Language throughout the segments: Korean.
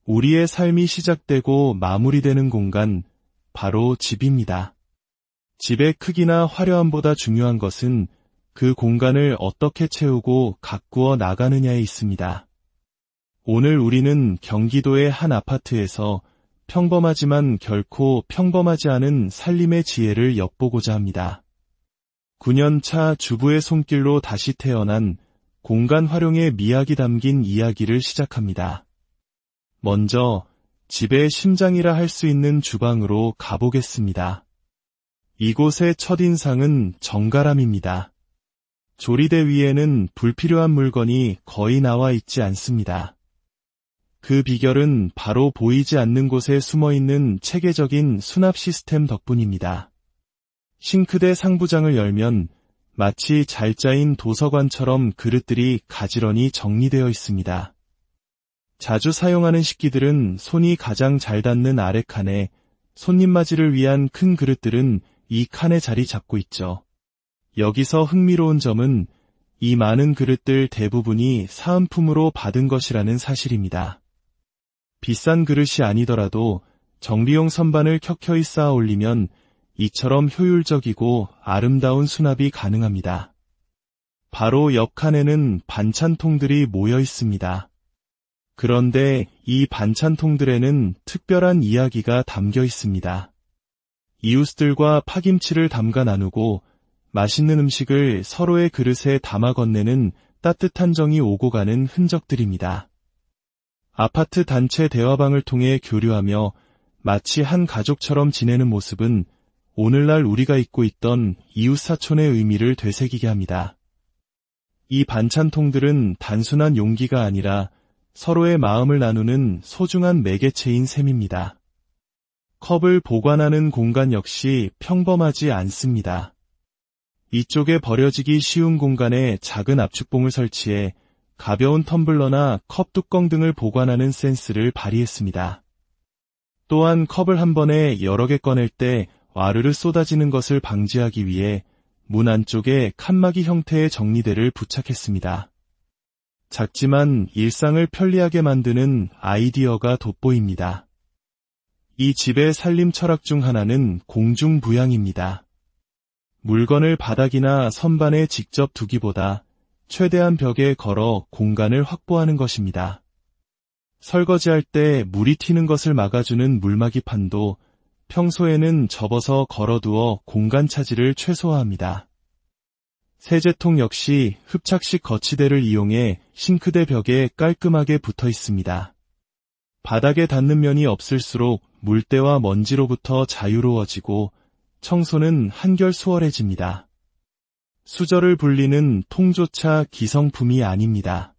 우리의 삶이 시작되고 마무리되는 공간, 바로 집입니다. 집의 크기나 화려함보다 중요한 것은 그 공간을 어떻게 채우고 가꾸어 나가느냐에 있습니다. 오늘 우리는 경기도의 한 아파트에서 평범하지만 결코 평범하지 않은 살림의 지혜를 엿보고자 합니다. 9년차 주부의 손길로 다시 태어난 공간 활용의 미학이 담긴 이야기를 시작합니다. 먼저 집의 심장이라 할 수 있는 주방으로 가보겠습니다. 이곳의 첫인상은 정갈함입니다. 조리대 위에는 불필요한 물건이 거의 나와 있지 않습니다. 그 비결은 바로 보이지 않는 곳에 숨어있는 체계적인 수납 시스템 덕분입니다. 싱크대 상부장을 열면 마치 잘 짜인 도서관처럼 그릇들이 가지런히 정리되어 있습니다. 자주 사용하는 식기들은 손이 가장 잘 닿는 아래 칸에, 손님 맞이를 위한 큰 그릇들은 이 칸에 자리 잡고 있죠. 여기서 흥미로운 점은 이 많은 그릇들 대부분이 사은품으로 받은 것이라는 사실입니다. 비싼 그릇이 아니더라도 정비용 선반을 켜켜이 쌓아 올리면 이처럼 효율적이고 아름다운 수납이 가능합니다. 바로 옆 칸에는 반찬통들이 모여 있습니다. 그런데 이 반찬통들에는 특별한 이야기가 담겨 있습니다. 이웃들과 파김치를 담가 나누고 맛있는 음식을 서로의 그릇에 담아 건네는 따뜻한 정이 오고 가는 흔적들입니다. 아파트 단체 대화방을 통해 교류하며 마치 한 가족처럼 지내는 모습은 오늘날 우리가 잊고 있던 이웃사촌의 의미를 되새기게 합니다. 이 반찬통들은 단순한 용기가 아니라 서로의 마음을 나누는 소중한 매개체인 셈입니다. 컵을 보관하는 공간 역시 평범하지 않습니다. 이쪽에 버려지기 쉬운 공간에 작은 압축봉을 설치해 가벼운 텀블러나 컵 뚜껑 등을 보관하는 센스를 발휘했습니다. 또한 컵을 한 번에 여러 개 꺼낼 때 와르르 쏟아지는 것을 방지하기 위해 문 안쪽에 칸막이 형태의 정리대를 부착했습니다. 작지만 일상을 편리하게 만드는 아이디어가 돋보입니다. 이 집의 살림 철학 중 하나는 공중부양입니다. 물건을 바닥이나 선반에 직접 두기보다 최대한 벽에 걸어 공간을 확보하는 것입니다. 설거지할 때 물이 튀는 것을 막아주는 물막이판도 평소에는 접어서 걸어두어 공간 차지를 최소화합니다. 세제통 역시 흡착식 거치대를 이용해 싱크대 벽에 깔끔하게 붙어 있습니다. 바닥에 닿는 면이 없을수록 물때와 먼지로부터 자유로워지고 청소는 한결 수월해집니다. 수저를 불리는 통조차 기성품이 아닙니다.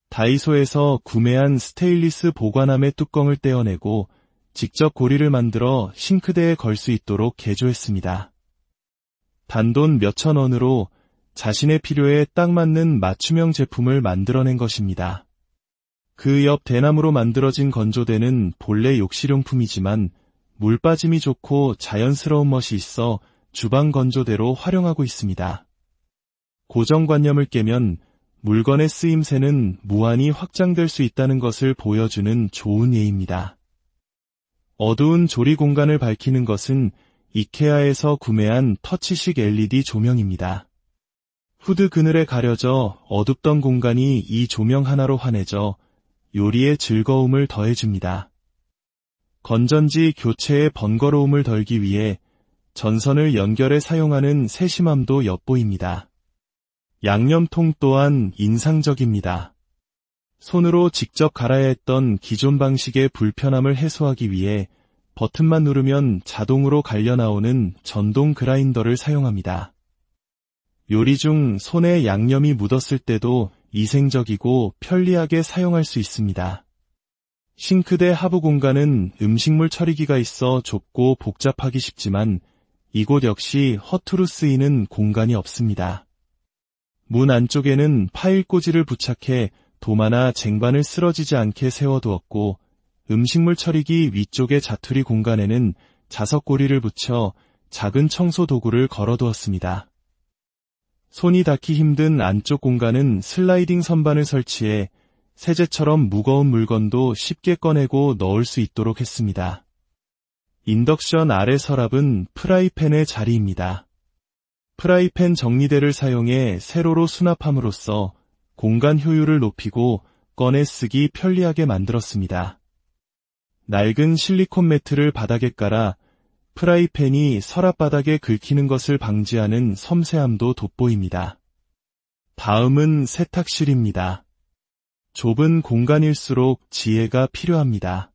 다이소에서 구매한 스테인리스 보관함의 뚜껑을 떼어내고 직접 고리를 만들어 싱크대에 걸 수 있도록 개조했습니다. 단돈 몇천 원으로 자신의 필요에 딱 맞는 맞춤형 제품을 만들어낸 것입니다. 그 옆 대나무로 만들어진 건조대는 본래 욕실용품이지만 물 빠짐이 좋고 자연스러운 멋이 있어 주방 건조대로 활용하고 있습니다. 고정관념을 깨면 물건의 쓰임새는 무한히 확장될 수 있다는 것을 보여주는 좋은 예입니다. 어두운 조리 공간을 밝히는 것은 이케아에서 구매한 터치식 LED 조명입니다. 후드 그늘에 가려져 어둡던 공간이 이 조명 하나로 환해져 요리의 즐거움을 더해줍니다. 건전지 교체의 번거로움을 덜기 위해 전선을 연결해 사용하는 세심함도 엿보입니다. 양념통 또한 인상적입니다. 손으로 직접 갈아야 했던 기존 방식의 불편함을 해소하기 위해 버튼만 누르면 자동으로 갈려 나오는 전동 그라인더를 사용합니다. 요리 중 손에 양념이 묻었을 때도 위생적이고 편리하게 사용할 수 있습니다. 싱크대 하부 공간은 음식물 처리기가 있어 좁고 복잡하기 쉽지만 이곳 역시 허투루 쓰이는 공간이 없습니다. 문 안쪽에는 파일 꽂이를 부착해 도마나 쟁반을 쓰러지지 않게 세워두었고 음식물 처리기 위쪽의 자투리 공간에는 자석고리를 붙여 작은 청소 도구를 걸어두었습니다. 손이 닿기 힘든 안쪽 공간은 슬라이딩 선반을 설치해 세제처럼 무거운 물건도 쉽게 꺼내고 넣을 수 있도록 했습니다. 인덕션 아래 서랍은 프라이팬의 자리입니다. 프라이팬 정리대를 사용해 세로로 수납함으로써 공간 효율을 높이고 꺼내 쓰기 편리하게 만들었습니다. 낡은 실리콘 매트를 바닥에 깔아 프라이팬이 서랍 바닥에 긁히는 것을 방지하는 섬세함도 돋보입니다. 다음은 세탁실입니다. 좁은 공간일수록 지혜가 필요합니다.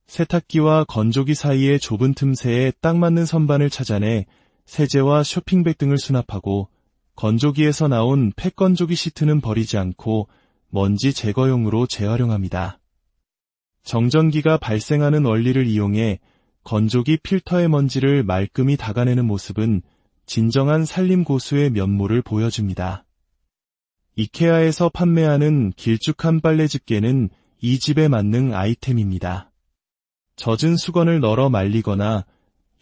세탁기와 건조기 사이의 좁은 틈새에 딱 맞는 선반을 찾아내 세제와 쇼핑백 등을 수납하고 건조기에서 나온 팩건조기 시트는 버리지 않고 먼지 제거용으로 재활용합니다. 정전기가 발생하는 원리를 이용해 건조기 필터의 먼지를 말끔히 닦아내는 모습은 진정한 산림 고수의 면모를 보여줍니다. 이케아에서 판매하는 길쭉한 빨래 집게는 이 집에 맞는 아이템입니다. 젖은 수건을 널어 말리거나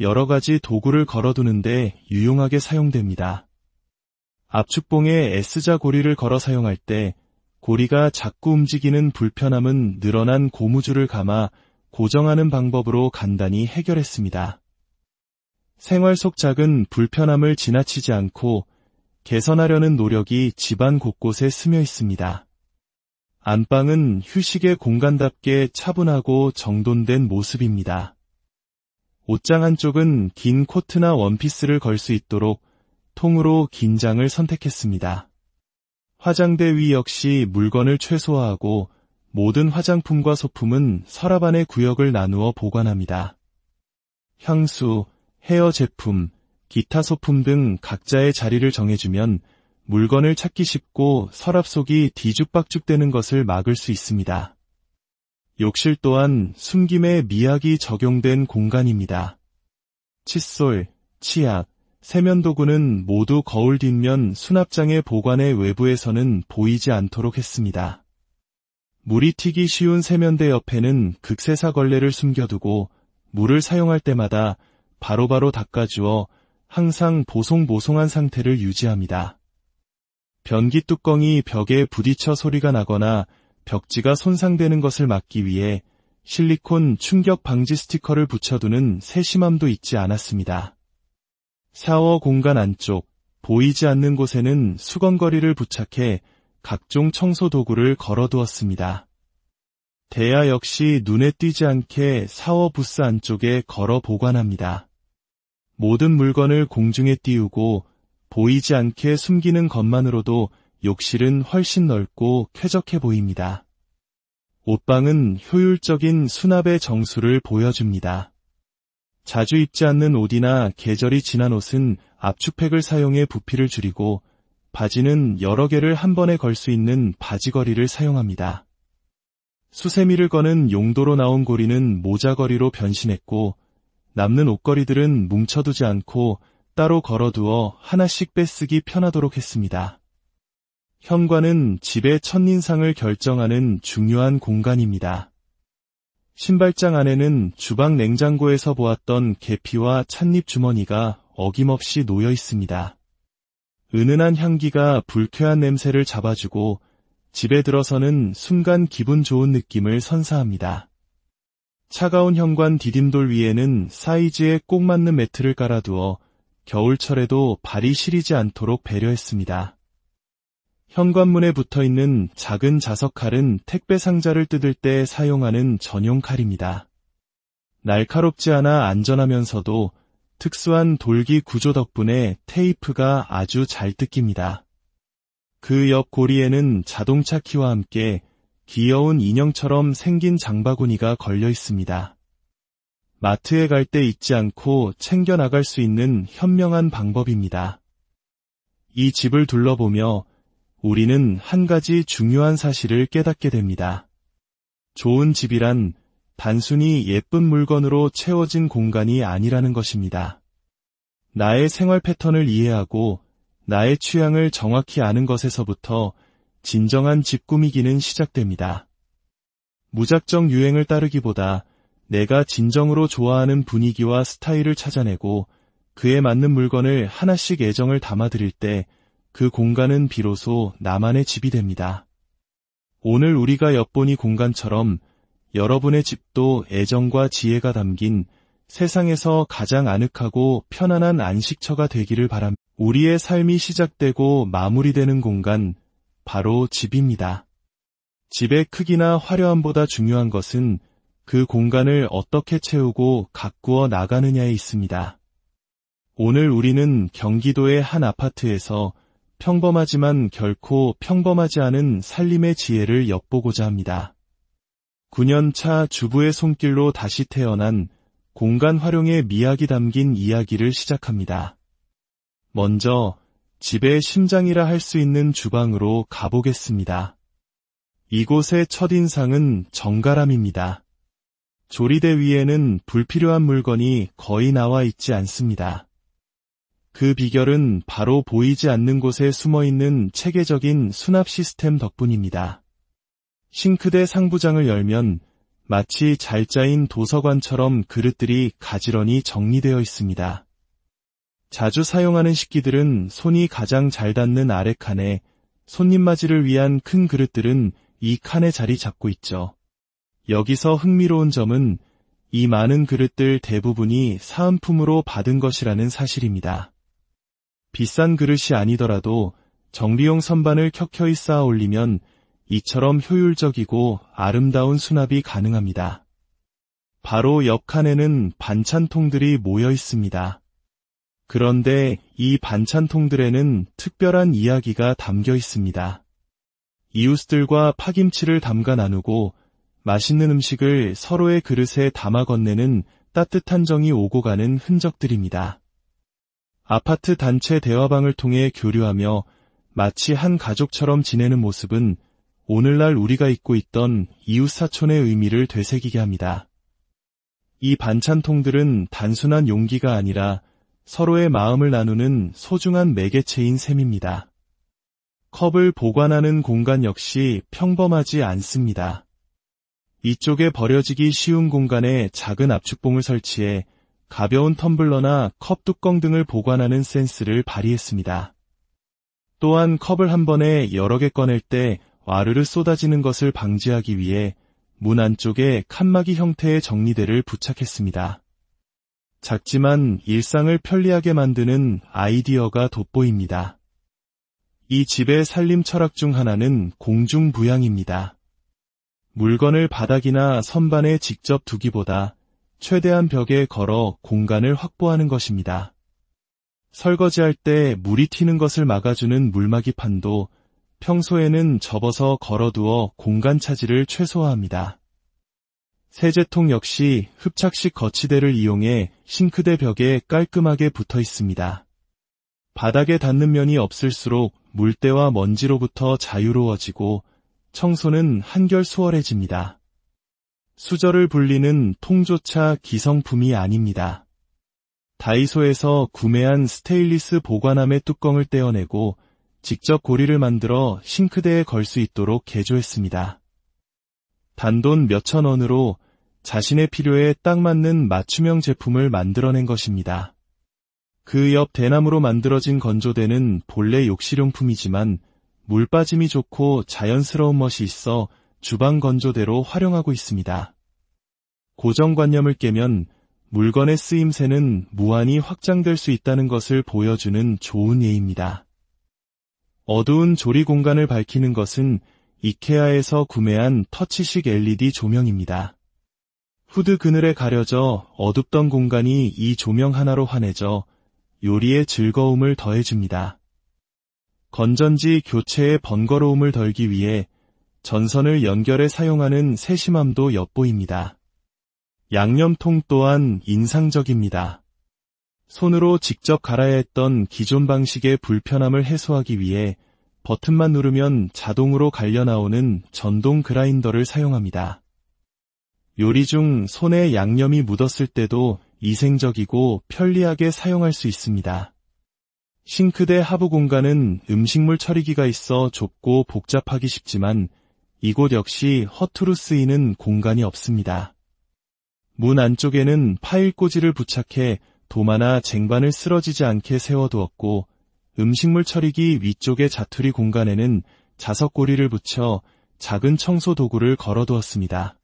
여러 가지 도구를 걸어두는데 유용하게 사용됩니다. 압축봉에 S자 고리를 걸어 사용할 때 고리가 자꾸 움직이는 불편함은 늘어난 고무줄을 감아 고정하는 방법으로 간단히 해결했습니다. 생활 속 작은 불편함을 지나치지 않고 개선하려는 노력이 집안 곳곳에 스며 있습니다. 안방은 휴식의 공간답게 차분하고 정돈된 모습입니다. 옷장 한쪽은 긴 코트나 원피스를 걸 수 있도록 통으로 긴 장을 선택했습니다. 화장대 위 역시 물건을 최소화하고 모든 화장품과 소품은 서랍 안에 구역을 나누어 보관합니다. 향수, 헤어 제품, 기타 소품 등 각자의 자리를 정해주면 물건을 찾기 쉽고 서랍 속이 뒤죽박죽되는 것을 막을 수 있습니다. 욕실 또한 숨김에 미학이 적용된 공간입니다. 칫솔, 치약, 세면도구는 모두 거울 뒷면 수납장의 보관의 외부에서는 보이지 않도록 했습니다. 물이 튀기 쉬운 세면대 옆에는 극세사 걸레를 숨겨두고 물을 사용할 때마다 바로바로 닦아주어 항상 보송보송한 상태를 유지합니다. 변기 뚜껑이 벽에 부딪혀 소리가 나거나 벽지가 손상되는 것을 막기 위해 실리콘 충격 방지 스티커를 붙여두는 세심함도 잊지 않았습니다. 샤워 공간 안쪽, 보이지 않는 곳에는 수건거리를 부착해 각종 청소 도구를 걸어두었습니다. 대야 역시 눈에 띄지 않게 샤워 부스 안쪽에 걸어 보관합니다. 모든 물건을 공중에 띄우고 보이지 않게 숨기는 것만으로도 욕실은 훨씬 넓고 쾌적해 보입니다. 옷방은 효율적인 수납의 정수를 보여줍니다. 자주 입지 않는 옷이나 계절이 지난 옷은 압축팩을 사용해 부피를 줄이고 바지는 여러 개를 한 번에 걸 수 있는 바지걸이를 사용합니다. 수세미를 거는 용도로 나온 고리는 모자걸이로 변신했고 남는 옷걸이들은 뭉쳐두지 않고 따로 걸어두어 하나씩 빼쓰기 편하도록 했습니다. 현관은 집의 첫인상을 결정하는 중요한 공간입니다. 신발장 안에는 주방 냉장고에서 보았던 계피와 찻잎 주머니가 어김없이 놓여 있습니다. 은은한 향기가 불쾌한 냄새를 잡아주고 집에 들어서는 순간 기분 좋은 느낌을 선사합니다. 차가운 현관 디딤돌 위에는 사이즈에 꼭 맞는 매트를 깔아두어 겨울철에도 발이 시리지 않도록 배려했습니다. 현관문에 붙어있는 작은 자석칼은 택배 상자를 뜯을 때 사용하는 전용 칼입니다. 날카롭지 않아 안전하면서도 특수한 돌기 구조 덕분에 테이프가 아주 잘 뜯깁니다. 그 옆 고리에는 자동차 키와 함께 귀여운 인형처럼 생긴 장바구니가 걸려 있습니다. 마트에 갈 때 잊지 않고 챙겨 나갈 수 있는 현명한 방법입니다. 이 집을 둘러보며 우리는 한 가지 중요한 사실을 깨닫게 됩니다. 좋은 집이란 단순히 예쁜 물건으로 채워진 공간이 아니라는 것입니다. 나의 생활 패턴을 이해하고 나의 취향을 정확히 아는 것에서부터 진정한 집 꾸미기는 시작됩니다. 무작정 유행을 따르기보다 내가 진정으로 좋아하는 분위기와 스타일을 찾아내고 그에 맞는 물건을 하나씩 애정을 담아드릴 때 그 공간은 비로소 나만의 집이 됩니다. 오늘 우리가 엿본 이 공간처럼 여러분의 집도 애정과 지혜가 담긴 세상에서 가장 아늑하고 편안한 안식처가 되기를 바랍니다. 우리의 삶이 시작되고 마무리되는 공간, 바로 집입니다. 집의 크기나 화려함보다 중요한 것은 그 공간을 어떻게 채우고 가꾸어 나가느냐에 있습니다. 오늘 우리는 경기도의 한 아파트에서 평범하지만 결코 평범하지 않은 살림의 지혜를 엿보고자 합니다. 9년 차 주부의 손길로 다시 태어난 공간 활용의 미학이 담긴 이야기를 시작합니다. 먼저 집의 심장이라 할 수 있는 주방으로 가보겠습니다. 이곳의 첫인상은 정갈함입니다. 조리대 위에는 불필요한 물건이 거의 나와 있지 않습니다. 그 비결은 바로 보이지 않는 곳에 숨어있는 체계적인 수납 시스템 덕분입니다. 싱크대 상부장을 열면 마치 잘 짜인 도서관처럼 그릇들이 가지런히 정리되어 있습니다. 자주 사용하는 식기들은 손이 가장 잘 닿는 아래 칸에, 손님 맞이를 위한 큰 그릇들은 이 칸에 자리 잡고 있죠. 여기서 흥미로운 점은 이 많은 그릇들 대부분이 사은품으로 받은 것이라는 사실입니다. 비싼 그릇이 아니더라도 정비용 선반을 켜켜이 쌓아 올리면 이처럼 효율적이고 아름다운 수납이 가능합니다. 바로 옆 칸에는 반찬통들이 모여 있습니다. 그런데 이 반찬통들에는 특별한 이야기가 담겨 있습니다. 이웃들과 파김치를 담가 나누고 맛있는 음식을 서로의 그릇에 담아 건네는 따뜻한 정이 오고 가는 흔적들입니다. 아파트 단체 대화방을 통해 교류하며 마치 한 가족처럼 지내는 모습은 오늘날 우리가 잊고 있던 이웃사촌의 의미를 되새기게 합니다. 이 반찬통들은 단순한 용기가 아니라 서로의 마음을 나누는 소중한 매개체인 셈입니다. 컵을 보관하는 공간 역시 평범하지 않습니다. 이쪽에 버려지기 쉬운 공간에 작은 압축봉을 설치해 가벼운 텀블러나 컵 뚜껑 등을 보관하는 센스를 발휘했습니다. 또한 컵을 한 번에 여러 개 꺼낼 때 와르르 쏟아지는 것을 방지하기 위해 문 안쪽에 칸막이 형태의 정리대를 부착했습니다. 작지만 일상을 편리하게 만드는 아이디어가 돋보입니다. 이 집의 살림 철학 중 하나는 공중부양입니다. 물건을 바닥이나 선반에 직접 두기보다 최대한 벽에 걸어 공간을 확보하는 것입니다. 설거지할 때 물이 튀는 것을 막아주는 물막이 판도 평소에는 접어서 걸어두어 공간 차지를 최소화합니다. 세제통 역시 흡착식 거치대를 이용해 싱크대 벽에 깔끔하게 붙어 있습니다. 바닥에 닿는 면이 없을수록 물때와 먼지로부터 자유로워지고 청소는 한결 수월해집니다. 수저를 불리는 통조차 기성품이 아닙니다. 다이소에서 구매한 스테인리스 보관함의 뚜껑을 떼어내고 직접 고리를 만들어 싱크대에 걸 수 있도록 개조했습니다. 단돈 몇천 원으로 자신의 필요에 딱 맞는 맞춤형 제품을 만들어낸 것입니다. 그 옆 대나무로 만들어진 건조대는 본래 욕실용품이지만 물 빠짐이 좋고 자연스러운 멋이 있어 주방 건조대로 활용하고 있습니다. 고정관념을 깨면 물건의 쓰임새는 무한히 확장될 수 있다는 것을 보여주는 좋은 예입니다. 어두운 조리 공간을 밝히는 것은 이케아에서 구매한 터치식 LED 조명입니다. 후드 그늘에 가려져 어둡던 공간이 이 조명 하나로 환해져 요리의 즐거움을 더해줍니다. 건전지 교체의 번거로움을 덜기 위해 전선을 연결해 사용하는 세심함도 엿보입니다. 양념통 또한 인상적입니다. 손으로 직접 갈아야 했던 기존 방식의 불편함을 해소하기 위해 버튼만 누르면 자동으로 갈려 나오는 전동 그라인더를 사용합니다. 요리 중 손에 양념이 묻었을 때도 위생적이고 편리하게 사용할 수 있습니다. 싱크대 하부 공간은 음식물 처리기가 있어 좁고 복잡하기 쉽지만 이곳 역시 허투루 쓰이는 공간이 없습니다. 문 안쪽에는 파일 꽂이를 부착해 도마나 쟁반을 쓰러지지 않게 세워두었고 음식물 처리기 위쪽의 자투리 공간에는 자석고리를 붙여 작은 청소 도구를 걸어두었습니다.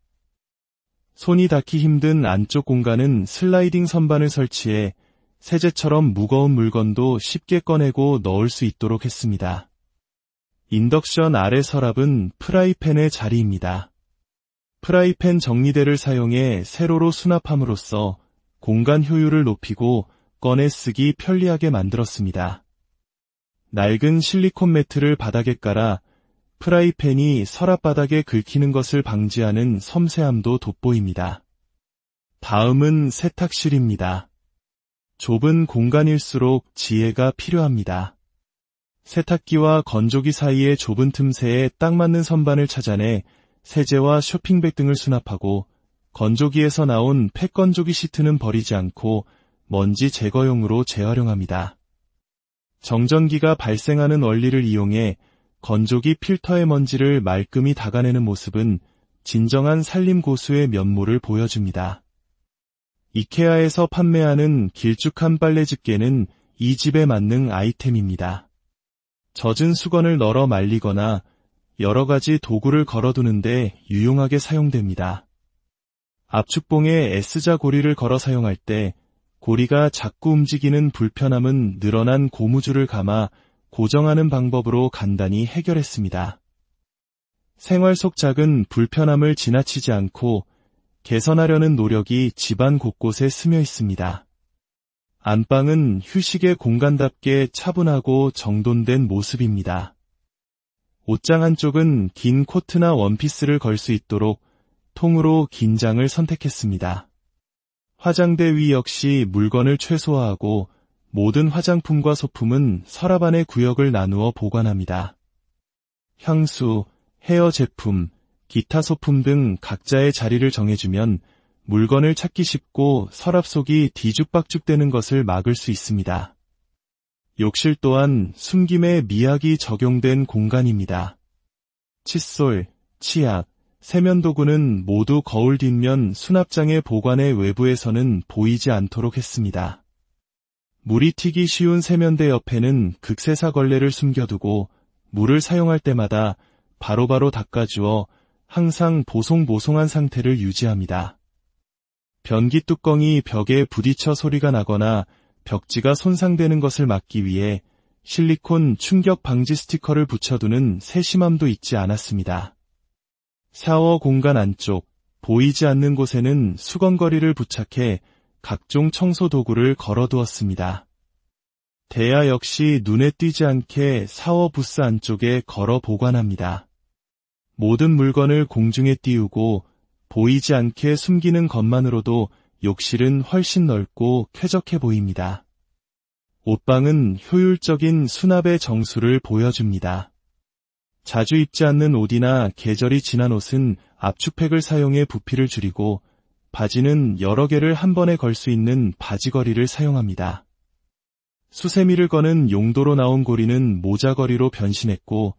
손이 닿기 힘든 안쪽 공간은 슬라이딩 선반을 설치해 세제처럼 무거운 물건도 쉽게 꺼내고 넣을 수 있도록 했습니다. 인덕션 아래 서랍은 프라이팬의 자리입니다. 프라이팬 정리대를 사용해 세로로 수납함으로써 공간 효율을 높이고 꺼내 쓰기 편리하게 만들었습니다. 낡은 실리콘 매트를 바닥에 깔아 프라이팬이 서랍 바닥에 긁히는 것을 방지하는 섬세함도 돋보입니다. 다음은 세탁실입니다. 좁은 공간일수록 지혜가 필요합니다. 세탁기와 건조기 사이의 좁은 틈새에 딱 맞는 선반을 찾아내 세제와 쇼핑백 등을 수납하고 건조기에서 나온 팩건조기 시트는 버리지 않고 먼지 제거용으로 재활용합니다. 정전기가 발생하는 원리를 이용해 건조기 필터의 먼지를 말끔히 닦아내는 모습은 진정한 살림 고수의 면모를 보여줍니다. 이케아에서 판매하는 길쭉한 빨래 집게는 이 집에 맞는 아이템입니다. 젖은 수건을 널어 말리거나 여러 가지 도구를 걸어두는데 유용하게 사용됩니다. 압축봉에 S자 고리를 걸어 사용할 때 고리가 자꾸 움직이는 불편함은 늘어난 고무줄을 감아 고정하는 방법으로 간단히 해결했습니다. 생활 속 작은 불편함을 지나치지 않고 개선하려는 노력이 집안 곳곳에 스며 있습니다. 안방은 휴식의 공간답게 차분하고 정돈된 모습입니다. 옷장 한쪽은 긴 코트나 원피스를 걸 수 있도록 통으로 긴 장을 선택했습니다. 화장대 위 역시 물건을 최소화하고 모든 화장품과 소품은 서랍 안에 구역을 나누어 보관합니다. 향수, 헤어 제품, 기타 소품 등 각자의 자리를 정해주면 물건을 찾기 쉽고 서랍 속이 뒤죽박죽되는 것을 막을 수 있습니다. 욕실 또한 숨김에 미학이 적용된 공간입니다. 칫솔, 치약, 세면도구는 모두 거울 뒷면 수납장의 보관의 외부에서는 보이지 않도록 했습니다. 물이 튀기 쉬운 세면대 옆에는 극세사 걸레를 숨겨두고 물을 사용할 때마다 바로바로 닦아주어 항상 보송보송한 상태를 유지합니다. 변기 뚜껑이 벽에 부딪혀 소리가 나거나 벽지가 손상되는 것을 막기 위해 실리콘 충격 방지 스티커를 붙여두는 세심함도 잊지 않았습니다. 샤워 공간 안쪽, 보이지 않는 곳에는 수건거리를 부착해 각종 청소 도구를 걸어두었습니다. 대야 역시 눈에 띄지 않게 샤워 부스 안쪽에 걸어 보관합니다. 모든 물건을 공중에 띄우고 보이지 않게 숨기는 것만으로도 욕실은 훨씬 넓고 쾌적해 보입니다. 옷방은 효율적인 수납의 정수를 보여줍니다. 자주 입지 않는 옷이나 계절이 지난 옷은 압축팩을 사용해 부피를 줄이고 바지는 여러 개를 한 번에 걸 수 있는 바지걸이를 사용합니다. 수세미를 거는 용도로 나온 고리는 모자걸이로 변신했고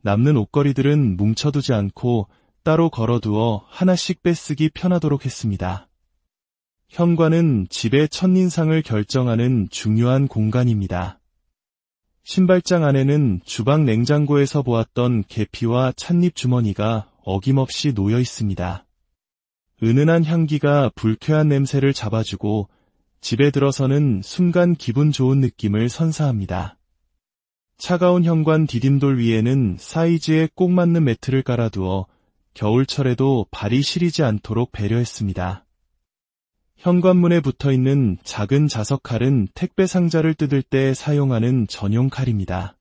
남는 옷걸이들은 뭉쳐두지 않고 따로 걸어두어 하나씩 빼쓰기 편하도록 했습니다. 현관은 집의 첫인상을 결정하는 중요한 공간입니다. 신발장 안에는 주방 냉장고에서 보았던 계피와 찻잎 주머니가 어김없이 놓여 있습니다. 은은한 향기가 불쾌한 냄새를 잡아주고 집에 들어서는 순간 기분 좋은 느낌을 선사합니다. 차가운 현관 디딤돌 위에는 사이즈에 꼭 맞는 매트를 깔아두어 겨울철에도 발이 시리지 않도록 배려했습니다. 현관문에 붙어있는 작은 자석칼은 택배 상자를 뜯을 때 사용하는 전용 칼입니다.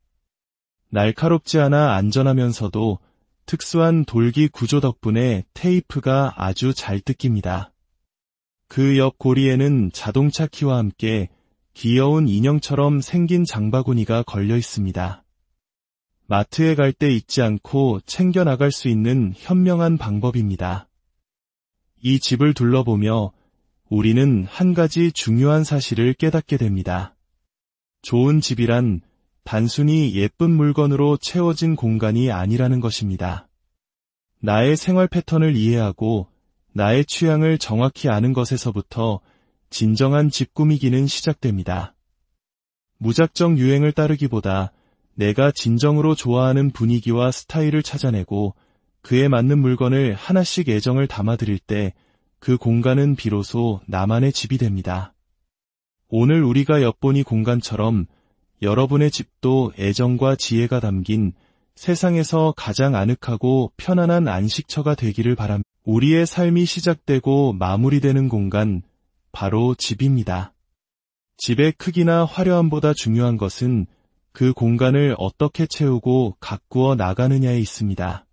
날카롭지 않아 안전하면서도 특수한 돌기 구조 덕분에 테이프가 아주 잘 뜯깁니다. 그 옆 고리에는 자동차 키와 함께 귀여운 인형처럼 생긴 장바구니가 걸려 있습니다. 마트에 갈 때 잊지 않고 챙겨 나갈 수 있는 현명한 방법입니다. 이 집을 둘러보며 우리는 한 가지 중요한 사실을 깨닫게 됩니다. 좋은 집이란 단순히 예쁜 물건으로 채워진 공간이 아니라는 것입니다. 나의 생활 패턴을 이해하고 나의 취향을 정확히 아는 것에서부터 진정한 집 꾸미기는 시작됩니다. 무작정 유행을 따르기보다 내가 진정으로 좋아하는 분위기와 스타일을 찾아내고 그에 맞는 물건을 하나씩 애정을 담아드릴 때 그 공간은 비로소 나만의 집이 됩니다. 오늘 우리가 엿본 이 공간처럼 여러분의 집도 애정과 지혜가 담긴 세상에서 가장 아늑하고 편안한 안식처가 되기를 바랍니다. 우리의 삶이 시작되고 마무리되는 공간, 바로 집입니다. 집의 크기나 화려함보다 중요한 것은 그 공간을 어떻게 채우고 가꾸어 나가느냐에 있습니다.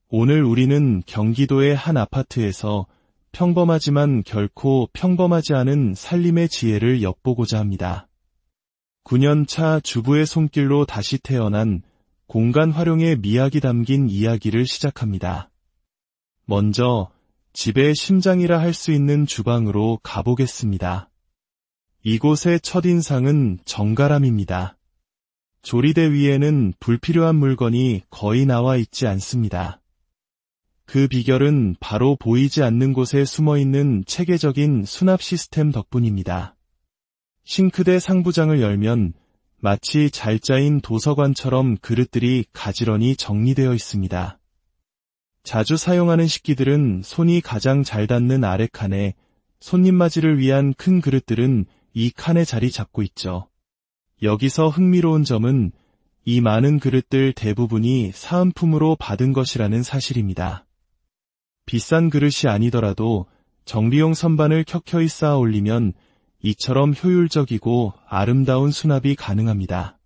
오늘 우리는 경기도의 한 아파트에서 평범하지만 결코 평범하지 않은 살림의 지혜를 엿보고자 합니다. 9년 차 주부의 손길로 다시 태어난 공간 활용의 미학이 담긴 이야기를 시작합니다. 먼저 집의 심장이라 할 수 있는 주방으로 가보겠습니다. 이곳의 첫인상은 정갈함입니다. 조리대 위에는 불필요한 물건이 거의 나와 있지 않습니다. 그 비결은 바로 보이지 않는 곳에 숨어있는 체계적인 수납 시스템 덕분입니다. 싱크대 상부장을 열면 마치 잘 짜인 도서관처럼 그릇들이 가지런히 정리되어 있습니다. 자주 사용하는 식기들은 손이 가장 잘 닿는 아래 칸에, 손님 맞이를 위한 큰 그릇들은 이 칸에 자리 잡고 있죠. 여기서 흥미로운 점은 이 많은 그릇들 대부분이 사은품으로 받은 것이라는 사실입니다. 비싼 그릇이 아니더라도 정비용 선반을 켜켜이 쌓아 올리면 이처럼 효율적이고 아름다운 수납이 가능합니다.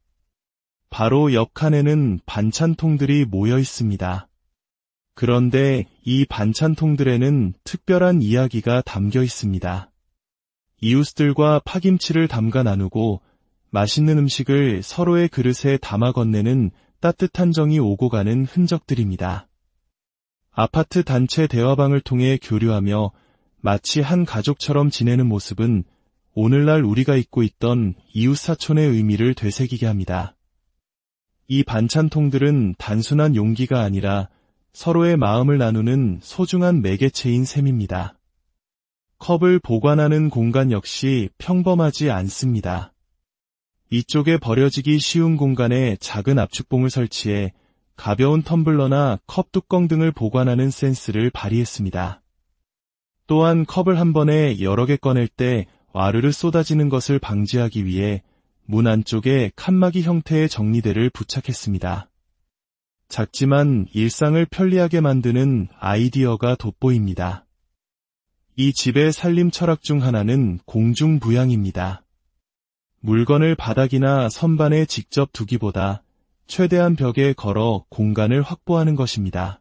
바로 옆 칸에는 반찬통들이 모여 있습니다. 그런데 이 반찬통들에는 특별한 이야기가 담겨 있습니다. 이웃들과 파김치를 담가 나누고 맛있는 음식을 서로의 그릇에 담아 건네는 따뜻한 정이 오고 가는 흔적들입니다. 아파트 단체 대화방을 통해 교류하며 마치 한 가족처럼 지내는 모습은 오늘날 우리가 잊고 있던 이웃사촌의 의미를 되새기게 합니다. 이 반찬통들은 단순한 용기가 아니라 서로의 마음을 나누는 소중한 매개체인 셈입니다. 컵을 보관하는 공간 역시 평범하지 않습니다. 이쪽에 버려지기 쉬운 공간에 작은 압축봉을 설치해 가벼운 텀블러나 컵 뚜껑 등을 보관하는 센스를 발휘했습니다. 또한 컵을 한 번에 여러 개 꺼낼 때 와르르 쏟아지는 것을 방지하기 위해 문 안쪽에 칸막이 형태의 정리대를 부착했습니다. 작지만 일상을 편리하게 만드는 아이디어가 돋보입니다. 이 집의 살림 철학 중 하나는 공중부양입니다. 물건을 바닥이나 선반에 직접 두기보다 최대한 벽에 걸어 공간을 확보하는 것입니다.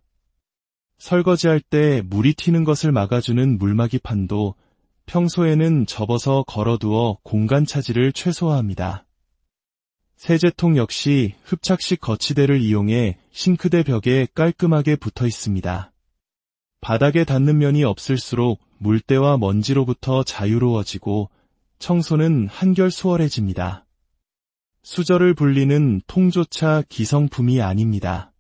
설거지할 때 물이 튀는 것을 막아주는 물막이 판도 평소에는 접어서 걸어두어 공간 차지를 최소화합니다. 세제통 역시 흡착식 거치대를 이용해 싱크대 벽에 깔끔하게 붙어 있습니다. 바닥에 닿는 면이 없을수록 물때와 먼지로부터 자유로워지고 청소는 한결 수월해집니다. 수저를 불리는 통조차 기성품이 아닙니다.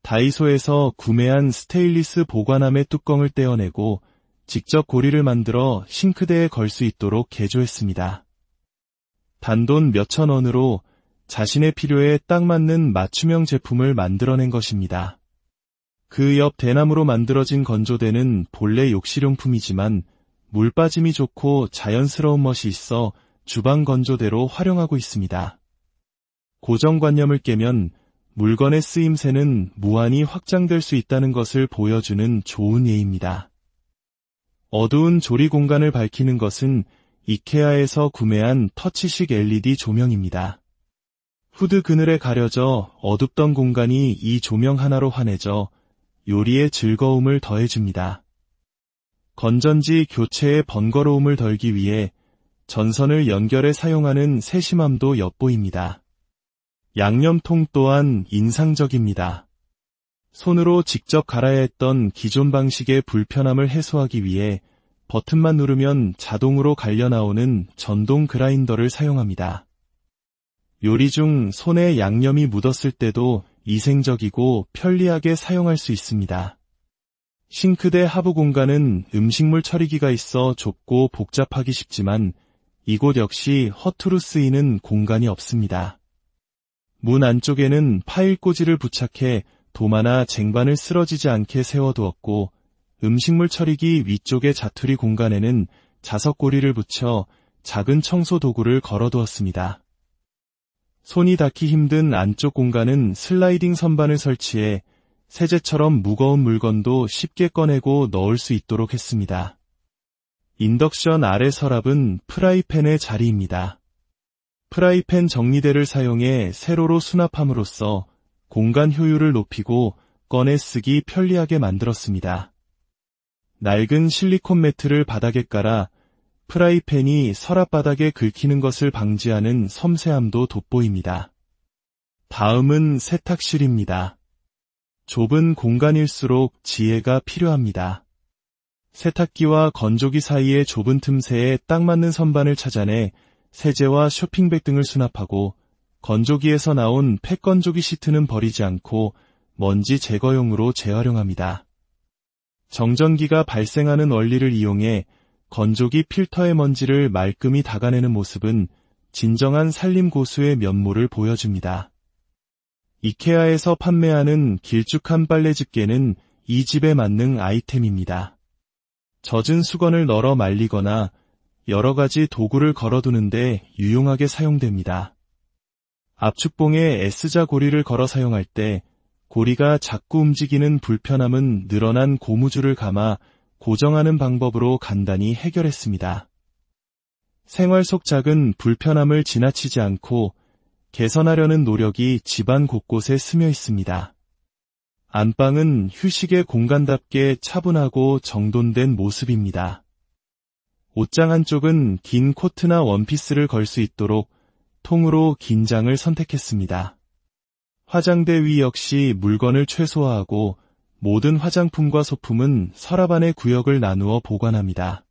다이소에서 구매한 스테인리스 보관함의 뚜껑을 떼어내고 직접 고리를 만들어 싱크대에 걸 수 있도록 개조했습니다. 단돈 몇천 원으로 자신의 필요에 딱 맞는 맞춤형 제품을 만들어낸 것입니다. 그 옆 대나무로 만들어진 건조대는 본래 욕실용품이지만 물 빠짐이 좋고 자연스러운 멋이 있어 주방 건조대로 활용하고 있습니다. 고정관념을 깨면 물건의 쓰임새는 무한히 확장될 수 있다는 것을 보여주는 좋은 예입니다. 어두운 조리 공간을 밝히는 것은 이케아에서 구매한 터치식 LED 조명입니다. 후드 그늘에 가려져 어둡던 공간이 이 조명 하나로 환해져 요리의 즐거움을 더해줍니다. 건전지 교체의 번거로움을 덜기 위해 전선을 연결해 사용하는 세심함도 엿보입니다. 양념통 또한 인상적입니다. 손으로 직접 갈아야 했던 기존 방식의 불편함을 해소하기 위해 버튼만 누르면 자동으로 갈려 나오는 전동 그라인더를 사용합니다. 요리 중 손에 양념이 묻었을 때도 위생적이고 편리하게 사용할 수 있습니다. 싱크대 하부 공간은 음식물 처리기가 있어 좁고 복잡하기 쉽지만 이곳 역시 허투루 쓰이는 공간이 없습니다. 문 안쪽에는 파일 꽂이를 부착해 도마나 쟁반을 쓰러지지 않게 세워두었고 음식물 처리기 위쪽의 자투리 공간에는 자석고리를 붙여 작은 청소 도구를 걸어두었습니다. 손이 닿기 힘든 안쪽 공간은 슬라이딩 선반을 설치해 세제처럼 무거운 물건도 쉽게 꺼내고 넣을 수 있도록 했습니다. 인덕션 아래 서랍은 프라이팬의 자리입니다. 프라이팬 정리대를 사용해 세로로 수납함으로써 공간 효율을 높이고 꺼내 쓰기 편리하게 만들었습니다. 낡은 실리콘 매트를 바닥에 깔아 프라이팬이 서랍 바닥에 긁히는 것을 방지하는 섬세함도 돋보입니다. 다음은 세탁실입니다. 좁은 공간일수록 지혜가 필요합니다. 세탁기와 건조기 사이의 좁은 틈새에 딱 맞는 선반을 찾아내 세제와 쇼핑백 등을 수납하고 건조기에서 나온 팩건조기 시트는 버리지 않고 먼지 제거용으로 재활용합니다. 정전기가 발생하는 원리를 이용해 건조기 필터의 먼지를 말끔히 닦아내는 모습은 진정한 산림고수의 면모를 보여줍니다. 이케아에서 판매하는 길쭉한 빨래 집게는 이 집에 맞는 아이템입니다. 젖은 수건을 널어 말리거나 여러 가지 도구를 걸어두는데 유용하게 사용됩니다. 압축봉에 S자 고리를 걸어 사용할 때 고리가 자꾸 움직이는 불편함은 늘어난 고무줄을 감아 고정하는 방법으로 간단히 해결했습니다. 생활 속 작은 불편함을 지나치지 않고 개선하려는 노력이 집안 곳곳에 스며 있습니다. 안방은 휴식의 공간답게 차분하고 정돈된 모습입니다. 옷장 한쪽은 긴 코트나 원피스를 걸 수 있도록 통으로 긴 장을 선택했습니다. 화장대 위 역시 물건을 최소화하고 모든 화장품과 소품은 서랍 안에 구역을 나누어 보관합니다.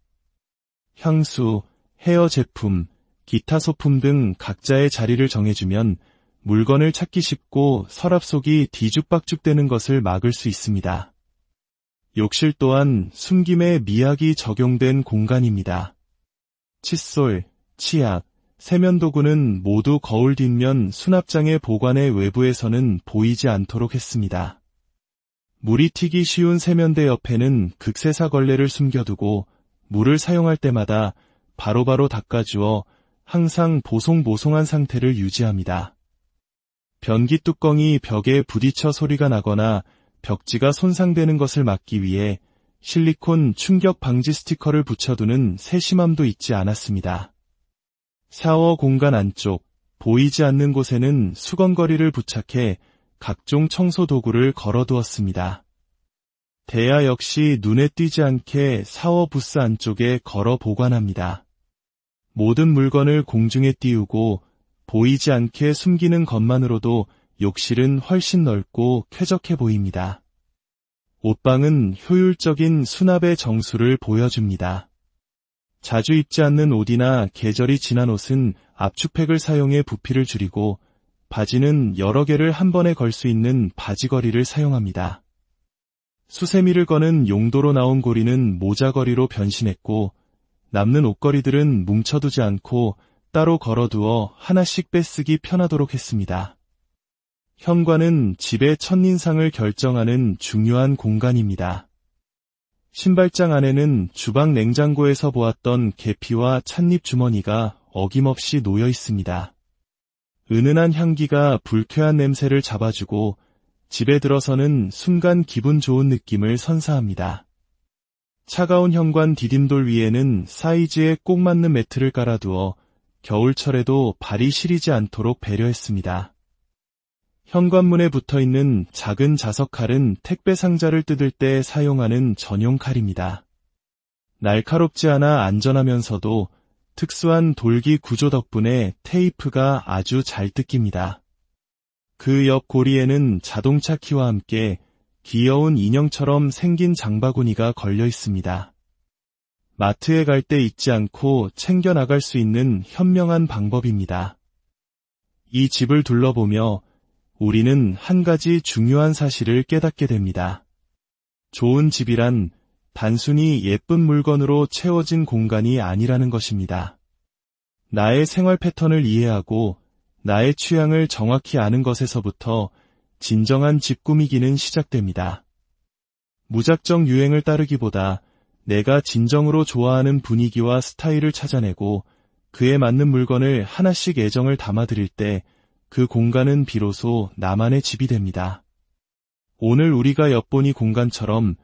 향수, 헤어 제품, 기타 소품 등 각자의 자리를 정해주면 물건을 찾기 쉽고 서랍 속이 뒤죽박죽되는 것을 막을 수 있습니다. 욕실 또한 숨김에 미학이 적용된 공간입니다. 칫솔, 치약, 세면도구는 모두 거울 뒷면 수납장의 보관의 외부에서는 보이지 않도록 했습니다. 물이 튀기 쉬운 세면대 옆에는 극세사 걸레를 숨겨두고 물을 사용할 때마다 바로바로 닦아주어 항상 보송보송한 상태를 유지합니다. 변기 뚜껑이 벽에 부딪혀 소리가 나거나 벽지가 손상되는 것을 막기 위해 실리콘 충격 방지 스티커를 붙여두는 세심함도 잊지 않았습니다. 샤워 공간 안쪽, 보이지 않는 곳에는 수건거리를 부착해 각종 청소 도구를 걸어두었습니다. 대야 역시 눈에 띄지 않게 샤워 부스 안쪽에 걸어 보관합니다. 모든 물건을 공중에 띄우고 보이지 않게 숨기는 것만으로도 욕실은 훨씬 넓고 쾌적해 보입니다. 옷방은 효율적인 수납의 정수를 보여줍니다. 자주 입지 않는 옷이나 계절이 지난 옷은 압축팩을 사용해 부피를 줄이고 바지는 여러 개를 한 번에 걸 수 있는 바지걸이를 사용합니다. 수세미를 거는 용도로 나온 고리는 모자걸이로 변신했고 남는 옷걸이들은 뭉쳐두지 않고 따로 걸어두어 하나씩 빼쓰기 편하도록 했습니다. 현관은 집의 첫인상을 결정하는 중요한 공간입니다. 신발장 안에는 주방 냉장고에서 보았던 계피와 찻잎 주머니가 어김없이 놓여 있습니다. 은은한 향기가 불쾌한 냄새를 잡아주고 집에 들어서는 순간 기분 좋은 느낌을 선사합니다. 차가운 현관 디딤돌 위에는 사이즈에 꼭 맞는 매트를 깔아두어 겨울철에도 발이 시리지 않도록 배려했습니다. 현관문에 붙어있는 작은 자석칼은 택배 상자를 뜯을 때 사용하는 전용 칼입니다. 날카롭지 않아 안전하면서도 특수한 돌기 구조 덕분에 테이프가 아주 잘 뜯깁니다. 그 옆 고리에는 자동차 키와 함께 귀여운 인형처럼 생긴 장바구니가 걸려 있습니다. 마트에 갈 때 잊지 않고 챙겨 나갈 수 있는 현명한 방법입니다. 이 집을 둘러보며 우리는 한 가지 중요한 사실을 깨닫게 됩니다. 좋은 집이란 단순히 예쁜 물건으로 채워진 공간이 아니라는 것입니다. 나의 생활 패턴을 이해하고 나의 취향을 정확히 아는 것에서부터 진정한 집 꾸미기는 시작됩니다. 무작정 유행을 따르기보다 내가 진정으로 좋아하는 분위기와 스타일을 찾아내고 그에 맞는 물건을 하나씩 애정을 담아드릴 때 그 공간은 비로소 나만의 집이 됩니다. 오늘 우리가 엿보니 공간처럼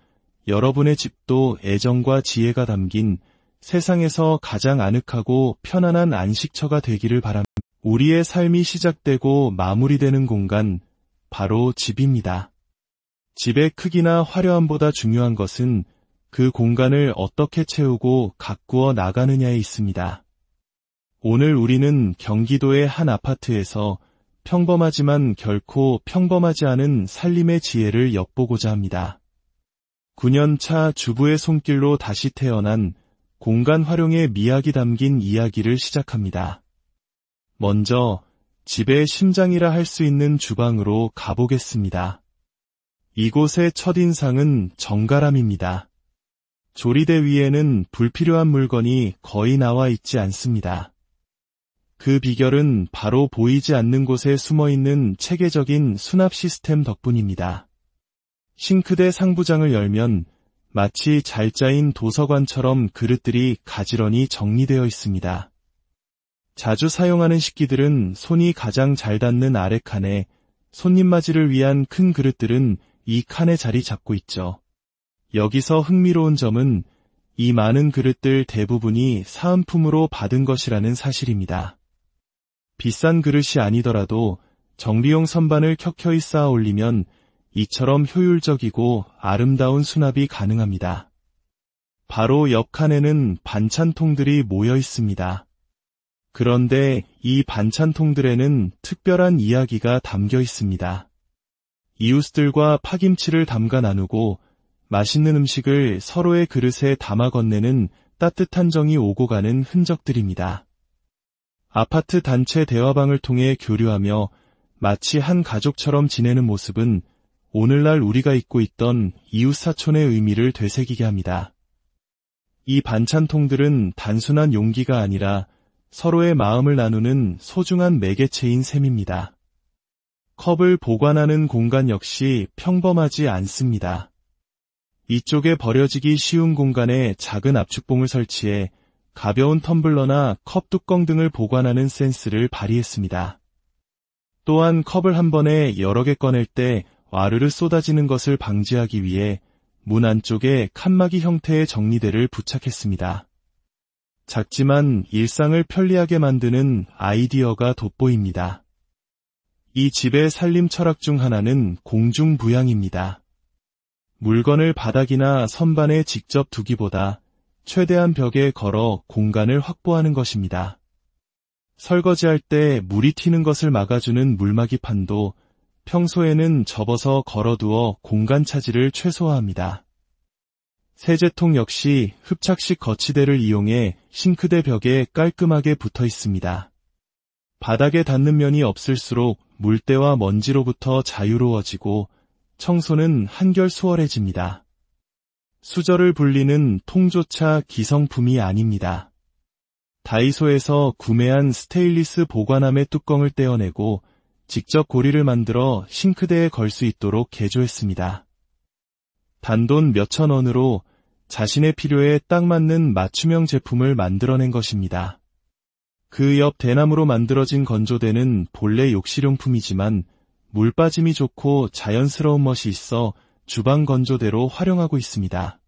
여러분의 집도 애정과 지혜가 담긴 세상에서 가장 아늑하고 편안한 안식처가 되기를 바랍니다. 우리의 삶이 시작되고 마무리되는 공간, 바로 집입니다. 집의 크기나 화려함보다 중요한 것은 그 공간을 어떻게 채우고 가꾸어 나가느냐에 있습니다. 오늘 우리는 경기도의 한 아파트에서 평범하지만 결코 평범하지 않은 살림의 지혜를 엿보고자 합니다. 9년 차 주부의 손길로 다시 태어난 공간 활용의 미학이 담긴 이야기를 시작합니다. 먼저 집의 심장이라 할 수 있는 주방으로 가보겠습니다. 이곳의 첫인상은 정갈함입니다. 조리대 위에는 불필요한 물건이 거의 나와 있지 않습니다. 그 비결은 바로 보이지 않는 곳에 숨어있는 체계적인 수납 시스템 덕분입니다. 싱크대 상부장을 열면 마치 잘 짜인 도서관처럼 그릇들이 가지런히 정리되어 있습니다. 자주 사용하는 식기들은 손이 가장 잘 닿는 아래 칸에, 손님 맞이를 위한 큰 그릇들은 이 칸에 자리 잡고 있죠. 여기서 흥미로운 점은 이 많은 그릇들 대부분이 사은품으로 받은 것이라는 사실입니다. 비싼 그릇이 아니더라도 정비용 선반을 켜켜이 쌓아 올리면 이처럼 효율적이고 아름다운 수납이 가능합니다. 바로 옆 칸에는 반찬통들이 모여 있습니다. 그런데 이 반찬통들에는 특별한 이야기가 담겨 있습니다. 이웃들과 파김치를 담가 나누고 맛있는 음식을 서로의 그릇에 담아 건네는 따뜻한 정이 오고 가는 흔적들입니다. 아파트 단체 대화방을 통해 교류하며 마치 한 가족처럼 지내는 모습은 오늘날 우리가 잊고 있던 이웃사촌의 의미를 되새기게 합니다. 이 반찬통들은 단순한 용기가 아니라 서로의 마음을 나누는 소중한 매개체인 셈입니다. 컵을 보관하는 공간 역시 평범하지 않습니다. 이쪽에 버려지기 쉬운 공간에 작은 압축봉을 설치해 가벼운 텀블러나 컵 뚜껑 등을 보관하는 센스를 발휘했습니다. 또한 컵을 한 번에 여러 개 꺼낼 때 와르르 쏟아지는 것을 방지하기 위해 문 안쪽에 칸막이 형태의 정리대를 부착했습니다. 작지만 일상을 편리하게 만드는 아이디어가 돋보입니다. 이 집의 살림 철학 중 하나는 공중부양입니다. 물건을 바닥이나 선반에 직접 두기보다 최대한 벽에 걸어 공간을 확보하는 것입니다. 설거지할 때 물이 튀는 것을 막아주는 물막이 판도 평소에는 접어서 걸어두어 공간 차지를 최소화합니다. 세제통 역시 흡착식 거치대를 이용해 싱크대 벽에 깔끔하게 붙어 있습니다. 바닥에 닿는 면이 없을수록 물때와 먼지로부터 자유로워지고 청소는 한결 수월해집니다. 수저를 불리는 통조차 기성품이 아닙니다. 다이소에서 구매한 스테인리스 보관함의 뚜껑을 떼어내고 직접 고리를 만들어 싱크대에 걸 수 있도록 개조했습니다. 단돈 몇천 원으로 자신의 필요에 딱 맞는 맞춤형 제품을 만들어낸 것입니다. 그 옆 대나무로 만들어진 건조대는 본래 욕실용품이지만 물 빠짐이 좋고 자연스러운 멋이 있어 주방 건조대로 활용하고 있습니다.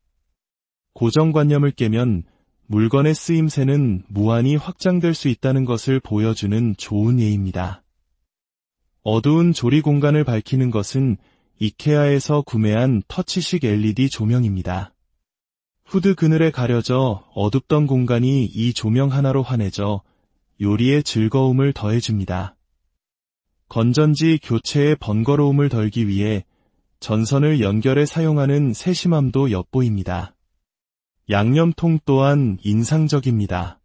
고정관념을 깨면 물건의 쓰임새는 무한히 확장될 수 있다는 것을 보여주는 좋은 예입니다. 어두운 조리 공간을 밝히는 것은 이케아에서 구매한 터치식 LED 조명입니다. 후드 그늘에 가려져 어둡던 공간이 이 조명 하나로 환해져 요리의 즐거움을 더해줍니다. 건전지 교체의 번거로움을 덜기 위해 전선을 연결해 사용하는 세심함도 엿보입니다. 양념통 또한 인상적입니다.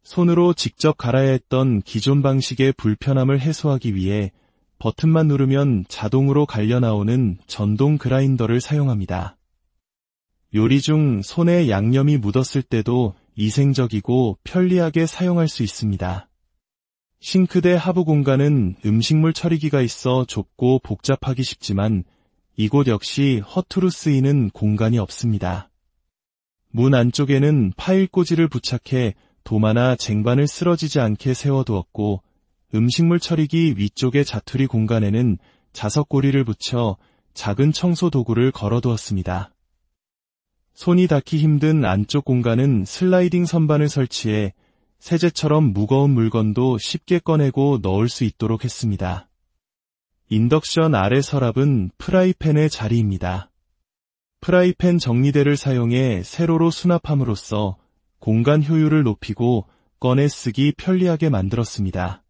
손으로 직접 갈아야 했던 기존 방식의 불편함을 해소하기 위해 버튼만 누르면 자동으로 갈려 나오는 전동 그라인더를 사용합니다. 요리 중 손에 양념이 묻었을 때도 위생적이고 편리하게 사용할 수 있습니다. 싱크대 하부 공간은 음식물 처리기가 있어 좁고 복잡하기 쉽지만 이곳 역시 허투루 쓰이는 공간이 없습니다. 문 안쪽에는 파일 꽂이를 부착해 도마나 쟁반을 쓰러지지 않게 세워두었고 음식물 처리기 위쪽의 자투리 공간에는 자석고리를 붙여 작은 청소 도구를 걸어두었습니다. 손이 닿기 힘든 안쪽 공간은 슬라이딩 선반을 설치해 세제처럼 무거운 물건도 쉽게 꺼내고 넣을 수 있도록 했습니다. 인덕션 아래 서랍은 프라이팬의 자리입니다. 프라이팬 정리대를 사용해 세로로 수납함으로써 공간 효율을 높이고 꺼내 쓰기 편리하게 만들었습니다.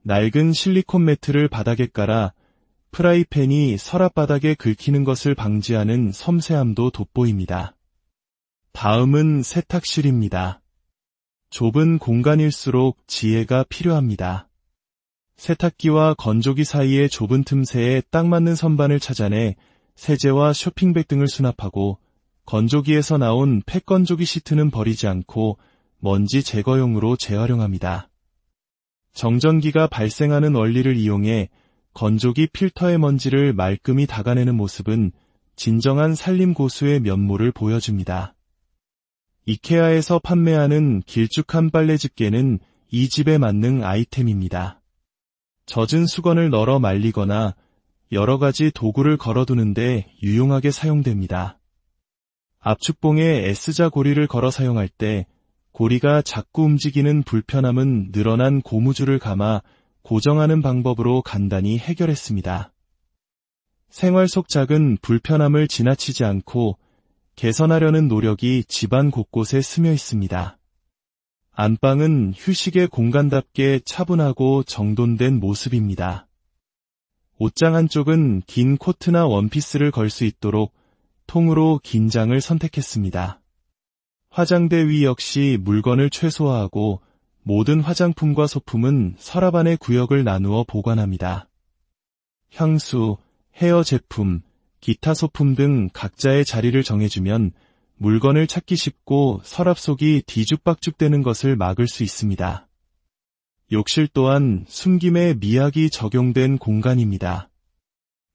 낡은 실리콘 매트를 바닥에 깔아 프라이팬이 서랍 바닥에 긁히는 것을 방지하는 섬세함도 돋보입니다. 다음은 세탁실입니다. 좁은 공간일수록 지혜가 필요합니다. 세탁기와 건조기 사이의 좁은 틈새에 딱 맞는 선반을 찾아내 세제와 쇼핑백 등을 수납하고 건조기에서 나온 팩건조기 시트는 버리지 않고 먼지 제거용으로 재활용합니다. 정전기가 발생하는 원리를 이용해 건조기 필터의 먼지를 말끔히 닦아내는 모습은 진정한 살림 고수의 면모를 보여줍니다. 이케아에서 판매하는 길쭉한 빨래 집게는 이 집에 맞는 아이템입니다. 젖은 수건을 널어 말리거나 여러 가지 도구를 걸어두는데 유용하게 사용됩니다. 압축봉에 S자 고리를 걸어 사용할 때 고리가 자꾸 움직이는 불편함은 늘어난 고무줄을 감아 고정하는 방법으로 간단히 해결했습니다. 생활 속 작은 불편함을 지나치지 않고 개선하려는 노력이 집안 곳곳에 스며 있습니다. 안방은 휴식의 공간답게 차분하고 정돈된 모습입니다. 옷장 한쪽은 긴 코트나 원피스를 걸 수 있도록 통으로 긴 장을 선택했습니다. 화장대 위 역시 물건을 최소화하고 모든 화장품과 소품은 서랍 안의 구역을 나누어 보관합니다. 향수, 헤어 제품, 기타 소품 등 각자의 자리를 정해주면 물건을 찾기 쉽고 서랍 속이 뒤죽박죽되는 것을 막을 수 있습니다. 욕실 또한 숨김에 미학이 적용된 공간입니다.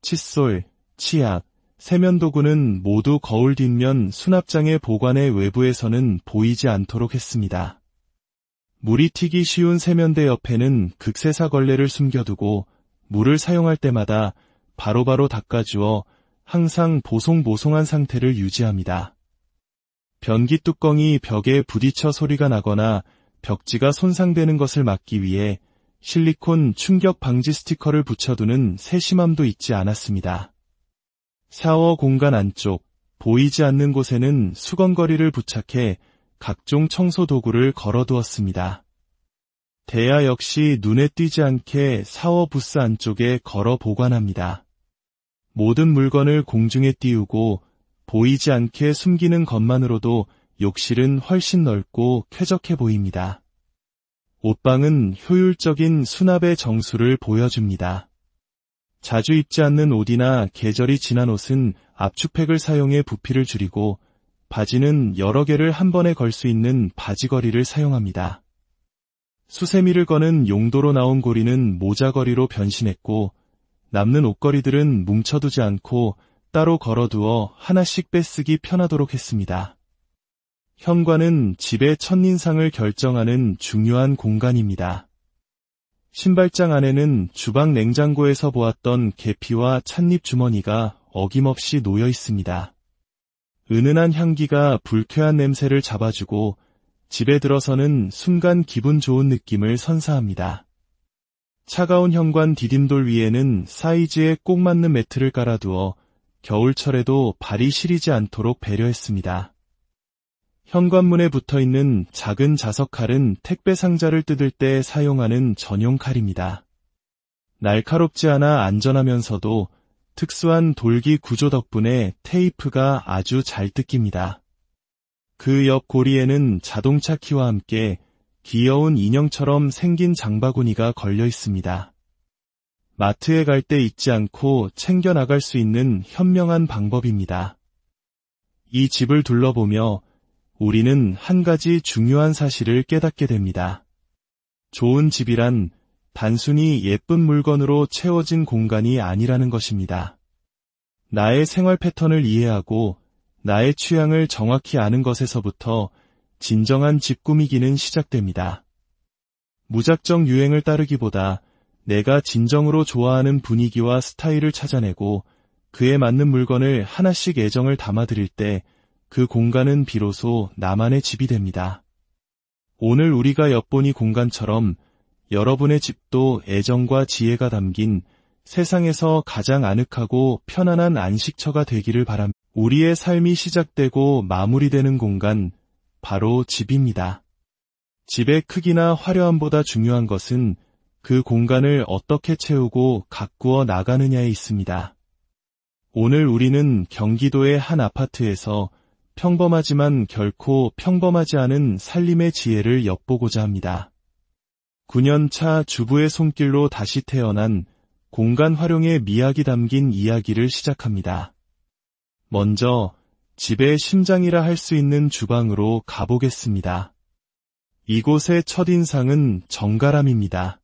칫솔, 치약, 세면도구는 모두 거울 뒷면 수납장의 보관의 외부에서는 보이지 않도록 했습니다. 물이 튀기 쉬운 세면대 옆에는 극세사 걸레를 숨겨두고 물을 사용할 때마다 바로바로 닦아주어 항상 보송보송한 상태를 유지합니다. 변기 뚜껑이 벽에 부딪혀 소리가 나거나 벽지가 손상되는 것을 막기 위해 실리콘 충격 방지 스티커를 붙여두는 세심함도 잊지 않았습니다. 샤워 공간 안쪽, 보이지 않는 곳에는 수건거리를 부착해 각종 청소 도구를 걸어두었습니다. 대야 역시 눈에 띄지 않게 샤워 부스 안쪽에 걸어 보관합니다. 모든 물건을 공중에 띄우고 보이지 않게 숨기는 것만으로도 욕실은 훨씬 넓고 쾌적해 보입니다. 옷방은 효율적인 수납의 정수를 보여줍니다. 자주 입지 않는 옷이나 계절이 지난 옷은 압축팩을 사용해 부피를 줄이고 바지는 여러 개를 한 번에 걸 수 있는 바지걸이를 사용합니다. 수세미를 거는 용도로 나온 고리는 모자걸이로 변신했고 남는 옷걸이들은 뭉쳐두지 않고 따로 걸어두어 하나씩 빼쓰기 편하도록 했습니다. 현관은 집의 첫인상을 결정하는 중요한 공간입니다. 신발장 안에는 주방 냉장고에서 보았던 계피와 찻잎 주머니가 어김없이 놓여 있습니다. 은은한 향기가 불쾌한 냄새를 잡아주고 집에 들어서는 순간 기분 좋은 느낌을 선사합니다. 차가운 현관 디딤돌 위에는 사이즈에 꼭 맞는 매트를 깔아두어 겨울철에도 발이 시리지 않도록 배려했습니다. 현관문에 붙어있는 작은 자석칼은 택배 상자를 뜯을 때 사용하는 전용 칼입니다. 날카롭지 않아 안전하면서도 특수한 돌기 구조 덕분에 테이프가 아주 잘 뜯깁니다. 그 옆 고리에는 자동차 키와 함께 귀여운 인형처럼 생긴 장바구니가 걸려 있습니다. 마트에 갈 때 잊지 않고 챙겨 나갈 수 있는 현명한 방법입니다. 이 집을 둘러보며 우리는 한 가지 중요한 사실을 깨닫게 됩니다. 좋은 집이란 단순히 예쁜 물건으로 채워진 공간이 아니라는 것입니다. 나의 생활 패턴을 이해하고 나의 취향을 정확히 아는 것에서부터 진정한 집 꾸미기는 시작됩니다. 무작정 유행을 따르기보다 내가 진정으로 좋아하는 분위기와 스타일을 찾아내고 그에 맞는 물건을 하나씩 애정을 담아드릴 때 그 공간은 비로소 나만의 집이 됩니다. 오늘 우리가 엿본 이 공간처럼 여러분의 집도 애정과 지혜가 담긴 세상에서 가장 아늑하고 편안한 안식처가 되기를 바랍니다. 우리의 삶이 시작되고 마무리되는 공간, 바로 집입니다. 집의 크기나 화려함보다 중요한 것은 그 공간을 어떻게 채우고 가꾸어 나가느냐에 있습니다. 오늘 우리는 경기도의 한 아파트에서 평범하지만 결코 평범하지 않은 살림의 지혜를 엿보고자 합니다. 9년 차 주부의 손길로 다시 태어난 공간 활용의 미학이 담긴 이야기를 시작합니다. 먼저 집의 심장이라 할 수 있는 주방으로 가보겠습니다. 이곳의 첫인상은 정갈함입니다.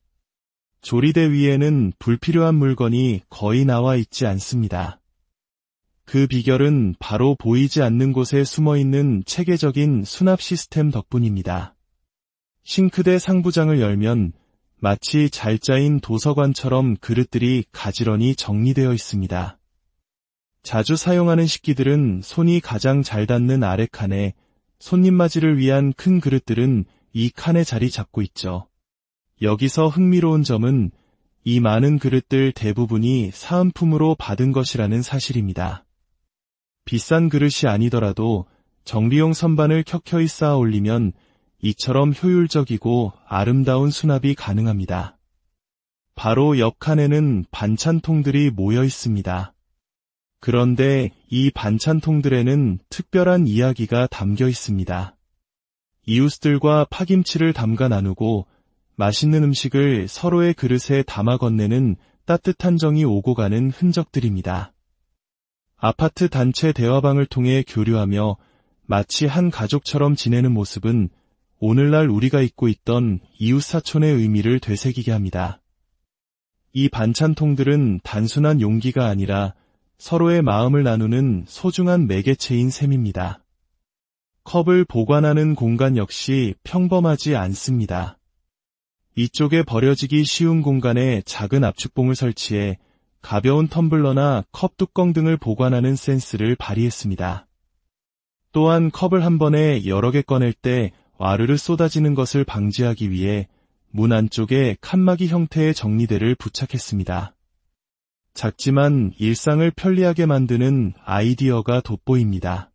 조리대 위에는 불필요한 물건이 거의 나와 있지 않습니다. 그 비결은 바로 보이지 않는 곳에 숨어있는 체계적인 수납 시스템 덕분입니다. 싱크대 상부장을 열면 마치 잘 짜인 도서관처럼 그릇들이 가지런히 정리되어 있습니다. 자주 사용하는 식기들은 손이 가장 잘 닿는 아래 칸에, 손님 맞이를 위한 큰 그릇들은 이 칸에 자리 잡고 있죠. 여기서 흥미로운 점은 이 많은 그릇들 대부분이 사은품으로 받은 것이라는 사실입니다. 비싼 그릇이 아니더라도 정비용 선반을 켜켜이 쌓아 올리면 이처럼 효율적이고 아름다운 수납이 가능합니다. 바로 옆 칸에는 반찬통들이 모여 있습니다. 그런데 이 반찬통들에는 특별한 이야기가 담겨 있습니다. 이웃들과 파김치를 담가 나누고 맛있는 음식을 서로의 그릇에 담아 건네는 따뜻한 정이 오고 가는 흔적들입니다. 아파트 단체 대화방을 통해 교류하며 마치 한 가족처럼 지내는 모습은 오늘날 우리가 잊고 있던 이웃사촌의 의미를 되새기게 합니다. 이 반찬통들은 단순한 용기가 아니라 서로의 마음을 나누는 소중한 매개체인 셈입니다. 컵을 보관하는 공간 역시 평범하지 않습니다. 이쪽에 버려지기 쉬운 공간에 작은 압축봉을 설치해 가벼운 텀블러나 컵 뚜껑 등을 보관하는 센스를 발휘했습니다. 또한 컵을 한 번에 여러 개 꺼낼 때 와르르 쏟아지는 것을 방지하기 위해 문 안쪽에 칸막이 형태의 정리대를 부착했습니다. 작지만 일상을 편리하게 만드는 아이디어가 돋보입니다.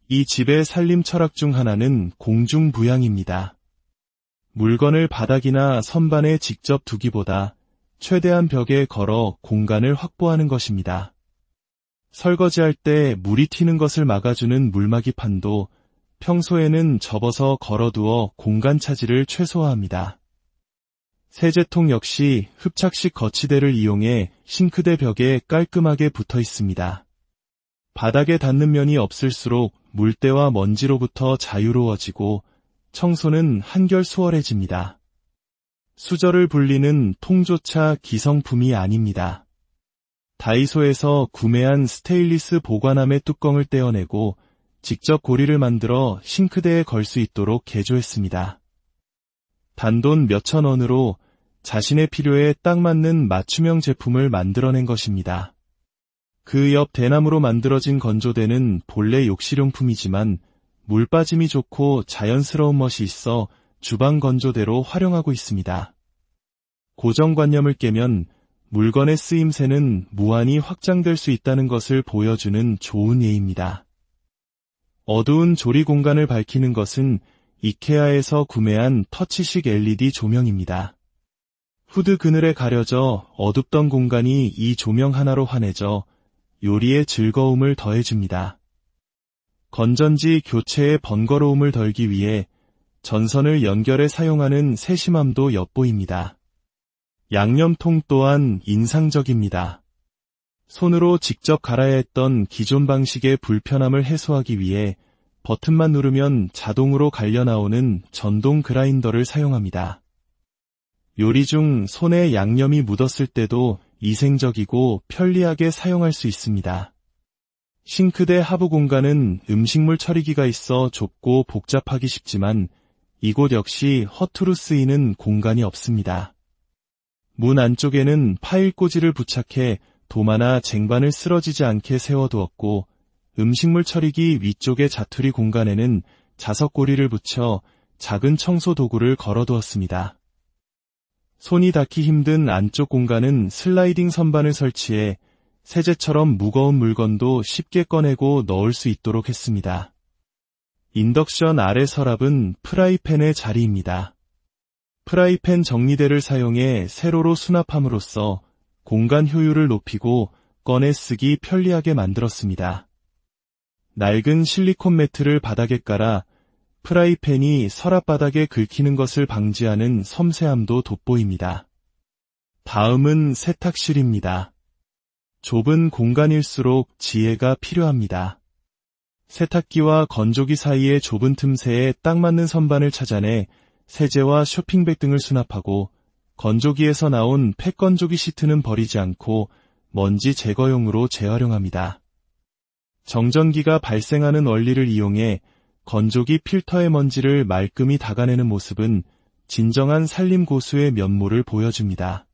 이 집의 살림 철학 중 하나는 공중부양입니다. 물건을 바닥이나 선반에 직접 두기보다 최대한 벽에 걸어 공간을 확보하는 것입니다. 설거지할 때 물이 튀는 것을 막아주는 물막이 판도 평소에는 접어서 걸어두어 공간 차지를 최소화합니다. 세제통 역시 흡착식 거치대를 이용해 싱크대 벽에 깔끔하게 붙어 있습니다. 바닥에 닿는 면이 없을수록 물때와 먼지로부터 자유로워지고 청소는 한결 수월해집니다. 수저를 불리는 통조차 기성품이 아닙니다. 다이소에서 구매한 스테인리스 보관함의 뚜껑을 떼어내고 직접 고리를 만들어 싱크대에 걸 수 있도록 개조했습니다. 단돈 몇천 원으로 자신의 필요에 딱 맞는 맞춤형 제품을 만들어낸 것입니다. 그 옆 대나무로 만들어진 건조대는 본래 욕실용품이지만 물 빠짐이 좋고 자연스러운 멋이 있어 주방 건조대로 활용하고 있습니다. 고정관념을 깨면 물건의 쓰임새는 무한히 확장될 수 있다는 것을 보여주는 좋은 예입니다. 어두운 조리 공간을 밝히는 것은 이케아에서 구매한 터치식 LED 조명입니다. 후드 그늘에 가려져 어둡던 공간이 이 조명 하나로 환해져 요리의 즐거움을 더해줍니다. 건전지 교체의 번거로움을 덜기 위해 전선을 연결해 사용하는 세심함도 엿보입니다. 양념통 또한 인상적입니다. 손으로 직접 갈아야 했던 기존 방식의 불편함을 해소하기 위해 버튼만 누르면 자동으로 갈려 나오는 전동 그라인더를 사용합니다. 요리 중 손에 양념이 묻었을 때도 위생적이고 편리하게 사용할 수 있습니다. 싱크대 하부 공간은 음식물 처리기가 있어 좁고 복잡하기 쉽지만 이곳 역시 허투루 쓰이는 공간이 없습니다. 문 안쪽에는 파일 꽂이를 부착해 도마나 쟁반을 쓰러지지 않게 세워두었고 음식물 처리기 위쪽의 자투리 공간에는 자석고리를 붙여 작은 청소 도구를 걸어두었습니다. 손이 닿기 힘든 안쪽 공간은 슬라이딩 선반을 설치해 세제처럼 무거운 물건도 쉽게 꺼내고 넣을 수 있도록 했습니다. 인덕션 아래 서랍은 프라이팬의 자리입니다. 프라이팬 정리대를 사용해 세로로 수납함으로써 공간 효율을 높이고 꺼내 쓰기 편리하게 만들었습니다. 낡은 실리콘 매트를 바닥에 깔아 프라이팬이 서랍 바닥에 긁히는 것을 방지하는 섬세함도 돋보입니다. 다음은 세탁실입니다. 좁은 공간일수록 지혜가 필요합니다. 세탁기와 건조기 사이의 좁은 틈새에 딱 맞는 선반을 찾아내 세제와 쇼핑백 등을 수납하고 건조기에서 나온 팩건조기 시트는 버리지 않고 먼지 제거용으로 재활용합니다. 정전기가 발생하는 원리를 이용해 건조기 필터의 먼지를 말끔히 닦아내는 모습은 진정한 산림 고수의 면모를 보여줍니다.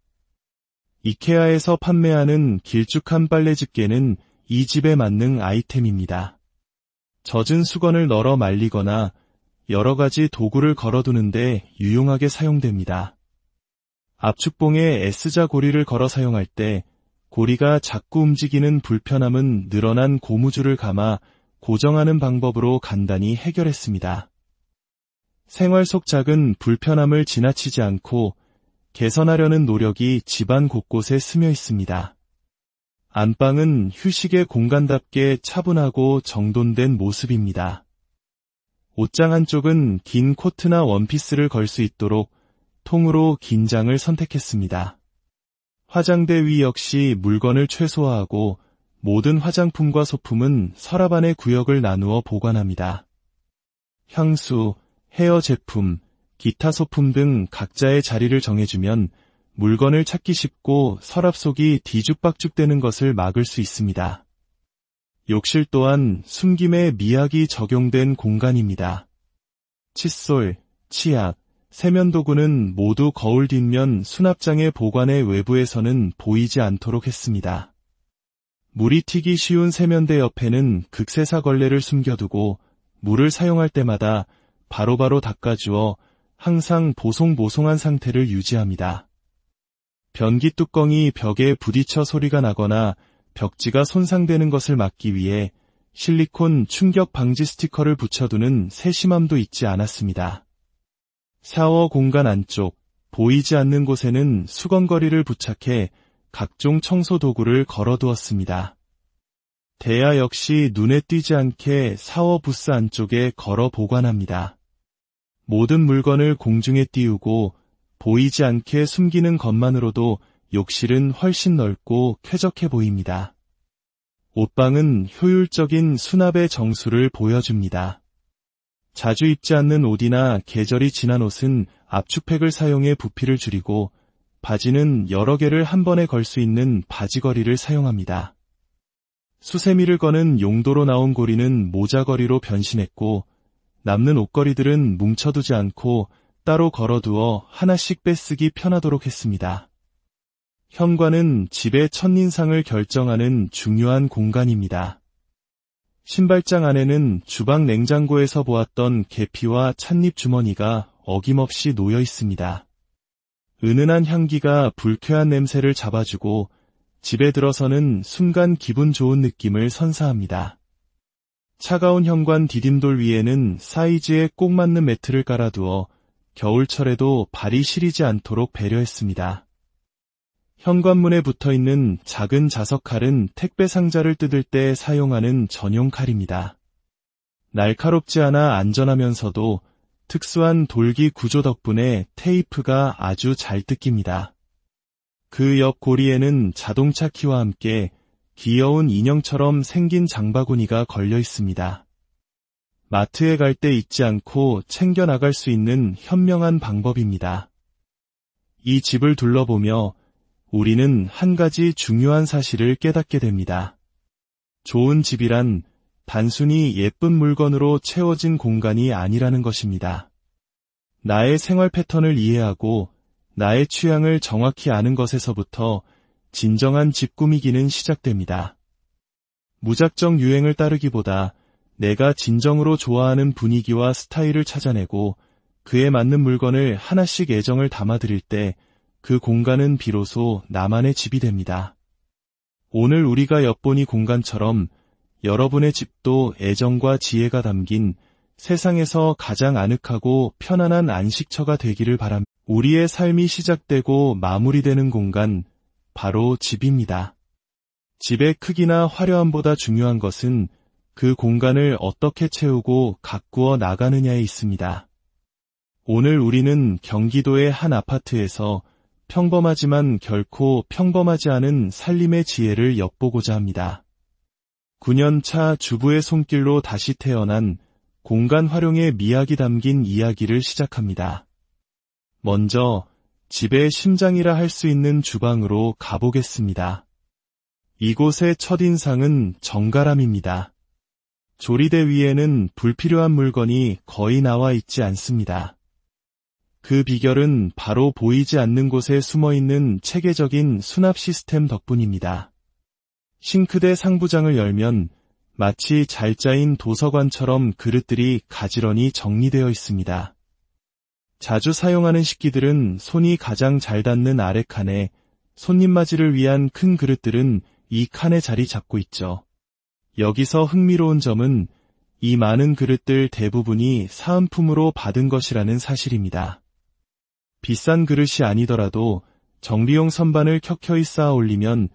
이케아에서 판매하는 길쭉한 빨래 집게는 이 집에 맞는 아이템입니다. 젖은 수건을 널어 말리거나 여러 가지 도구를 걸어두는데 유용하게 사용됩니다. 압축봉에 S자 고리를 걸어 사용할 때 고리가 자꾸 움직이는 불편함은 늘어난 고무줄을 감아 고정하는 방법으로 간단히 해결했습니다. 생활 속 작은 불편함을 지나치지 않고 개선하려는 노력이 집안 곳곳에 스며 있습니다. 안방은 휴식의 공간답게 차분하고 정돈된 모습입니다. 옷장 한쪽은 긴 코트나 원피스를 걸 수 있도록 통으로 긴 장을 선택했습니다. 화장대 위 역시 물건을 최소화하고 모든 화장품과 소품은 서랍 안에 구역을 나누어 보관합니다. 향수, 헤어 제품, 기타 소품 등 각자의 자리를 정해주면 물건을 찾기 쉽고 서랍 속이 뒤죽박죽되는 것을 막을 수 있습니다. 욕실 또한 숨김에 미학이 적용된 공간입니다. 칫솔, 치약, 세면도구는 모두 거울 뒷면 수납장의 보관의 외부에서는 보이지 않도록 했습니다. 물이 튀기 쉬운 세면대 옆에는 극세사 걸레를 숨겨두고 물을 사용할 때마다 바로바로 닦아주어 항상 보송보송한 상태를 유지합니다. 변기 뚜껑이 벽에 부딪혀 소리가 나거나 벽지가 손상되는 것을 막기 위해 실리콘 충격 방지 스티커를 붙여두는 세심함도 잊지 않았습니다. 샤워 공간 안쪽, 보이지 않는 곳에는 수건거리를 부착해 각종 청소 도구를 걸어두었습니다. 대야 역시 눈에 띄지 않게 샤워 부스 안쪽에 걸어 보관합니다. 모든 물건을 공중에 띄우고 보이지 않게 숨기는 것만으로도 욕실은 훨씬 넓고 쾌적해 보입니다. 옷방은 효율적인 수납의 정수를 보여줍니다. 자주 입지 않는 옷이나 계절이 지난 옷은 압축팩을 사용해 부피를 줄이고 바지는 여러 개를 한 번에 걸 수 있는 바지걸이를 사용합니다. 수세미를 거는 용도로 나온 고리는 모자걸이로 변신했고 남는 옷걸이들은 뭉쳐두지 않고 따로 걸어두어 하나씩 빼쓰기 편하도록 했습니다. 현관은 집의 첫인상을 결정하는 중요한 공간입니다. 신발장 안에는 주방 냉장고에서 보았던 계피와 찻잎 주머니가 어김없이 놓여 있습니다. 은은한 향기가 불쾌한 냄새를 잡아주고 집에 들어서는 순간 기분 좋은 느낌을 선사합니다. 차가운 현관 디딤돌 위에는 사이즈에 꼭 맞는 매트를 깔아두어 겨울철에도 발이 시리지 않도록 배려했습니다. 현관문에 붙어있는 작은 자석칼은 택배 상자를 뜯을 때 사용하는 전용 칼입니다. 날카롭지 않아 안전하면서도 특수한 돌기 구조 덕분에 테이프가 아주 잘 뜯깁니다. 그 옆 고리에는 자동차 키와 함께 귀여운 인형처럼 생긴 장바구니가 걸려 있습니다. 마트에 갈 때 잊지 않고 챙겨 나갈 수 있는 현명한 방법입니다. 이 집을 둘러보며 우리는 한 가지 중요한 사실을 깨닫게 됩니다. 좋은 집이란 단순히 예쁜 물건으로 채워진 공간이 아니라는 것입니다. 나의 생활 패턴을 이해하고 나의 취향을 정확히 아는 것에서부터 진정한 집 꾸미기는 시작됩니다. 무작정 유행을 따르기보다 내가 진정으로 좋아하는 분위기와 스타일을 찾아내고 그에 맞는 물건을 하나씩 애정을 담아드릴 때 그 공간은 비로소 나만의 집이 됩니다. 오늘 우리가 엿보니 공간처럼 여러분의 집도 애정과 지혜가 담긴 세상에서 가장 아늑하고 편안한 안식처가 되기를 바랍니다. 우리의 삶이 시작되고 마무리되는 공간, 바로 집입니다. 집의 크기나 화려함보다 중요한 것은 그 공간을 어떻게 채우고 가꾸어 나가느냐에 있습니다. 오늘 우리는 경기도의 한 아파트에서 평범하지만 결코 평범하지 않은 살림의 지혜를 엿보고자 합니다. 9년차 주부의 손길로 다시 태어난 공간 활용의 미학이 담긴 이야기를 시작합니다. 먼저 집의 심장이라 할 수 있는 주방으로 가보겠습니다. 이곳의 첫인상은 정갈함입니다. 조리대 위에는 불필요한 물건이 거의 나와 있지 않습니다. 그 비결은 바로 보이지 않는 곳에 숨어있는 체계적인 수납 시스템 덕분입니다. 싱크대 상부장을 열면 마치 잘 짜인 도서관처럼 그릇들이 가지런히 정리되어 있습니다. 자주 사용하는 식기들은 손이 가장 잘 닿는 아래 칸에, 손님 맞이를 위한 큰 그릇들은 이 칸에 자리 잡고 있죠. 여기서 흥미로운 점은 이 많은 그릇들 대부분이 사은품으로 받은 것이라는 사실입니다. 비싼 그릇이 아니더라도 정비용 선반을 켜켜이 쌓아 올리면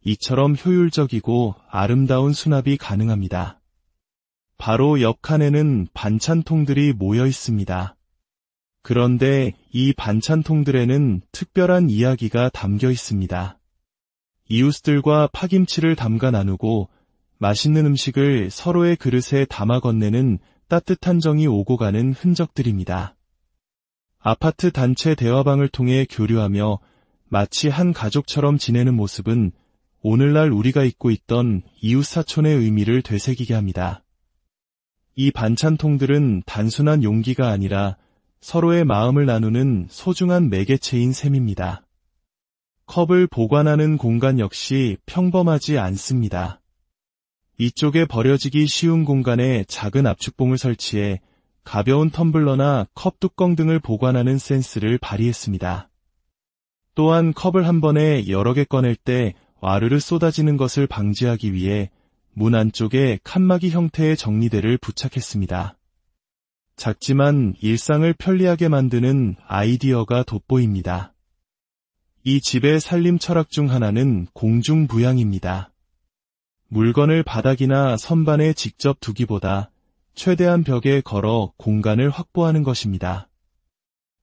이처럼 효율적이고 아름다운 수납이 가능합니다. 바로 옆 칸에는 반찬통들이 모여 있습니다. 그런데 이 반찬통들에는 특별한 이야기가 담겨 있습니다. 이웃들과 파김치를 담가 나누고 맛있는 음식을 서로의 그릇에 담아 건네는 따뜻한 정이 오고 가는 흔적들입니다. 아파트 단체 대화방을 통해 교류하며 마치 한 가족처럼 지내는 모습은 오늘날 우리가 잊고 있던 이웃사촌의 의미를 되새기게 합니다. 이 반찬통들은 단순한 용기가 아니라 서로의 마음을 나누는 소중한 매개체인 셈입니다. 컵을 보관하는 공간 역시 평범하지 않습니다. 이쪽에 버려지기 쉬운 공간에 작은 압축봉을 설치해 가벼운 텀블러나 컵 뚜껑 등을 보관하는 센스를 발휘했습니다. 또한 컵을 한 번에 여러 개 꺼낼 때 와르르 쏟아지는 것을 방지하기 위해 문 안쪽에 칸막이 형태의 정리대를 부착했습니다. 작지만 일상을 편리하게 만드는 아이디어가 돋보입니다. 이 집의 살림 철학 중 하나는 공중부양입니다. 물건을 바닥이나 선반에 직접 두기보다 최대한 벽에 걸어 공간을 확보하는 것입니다.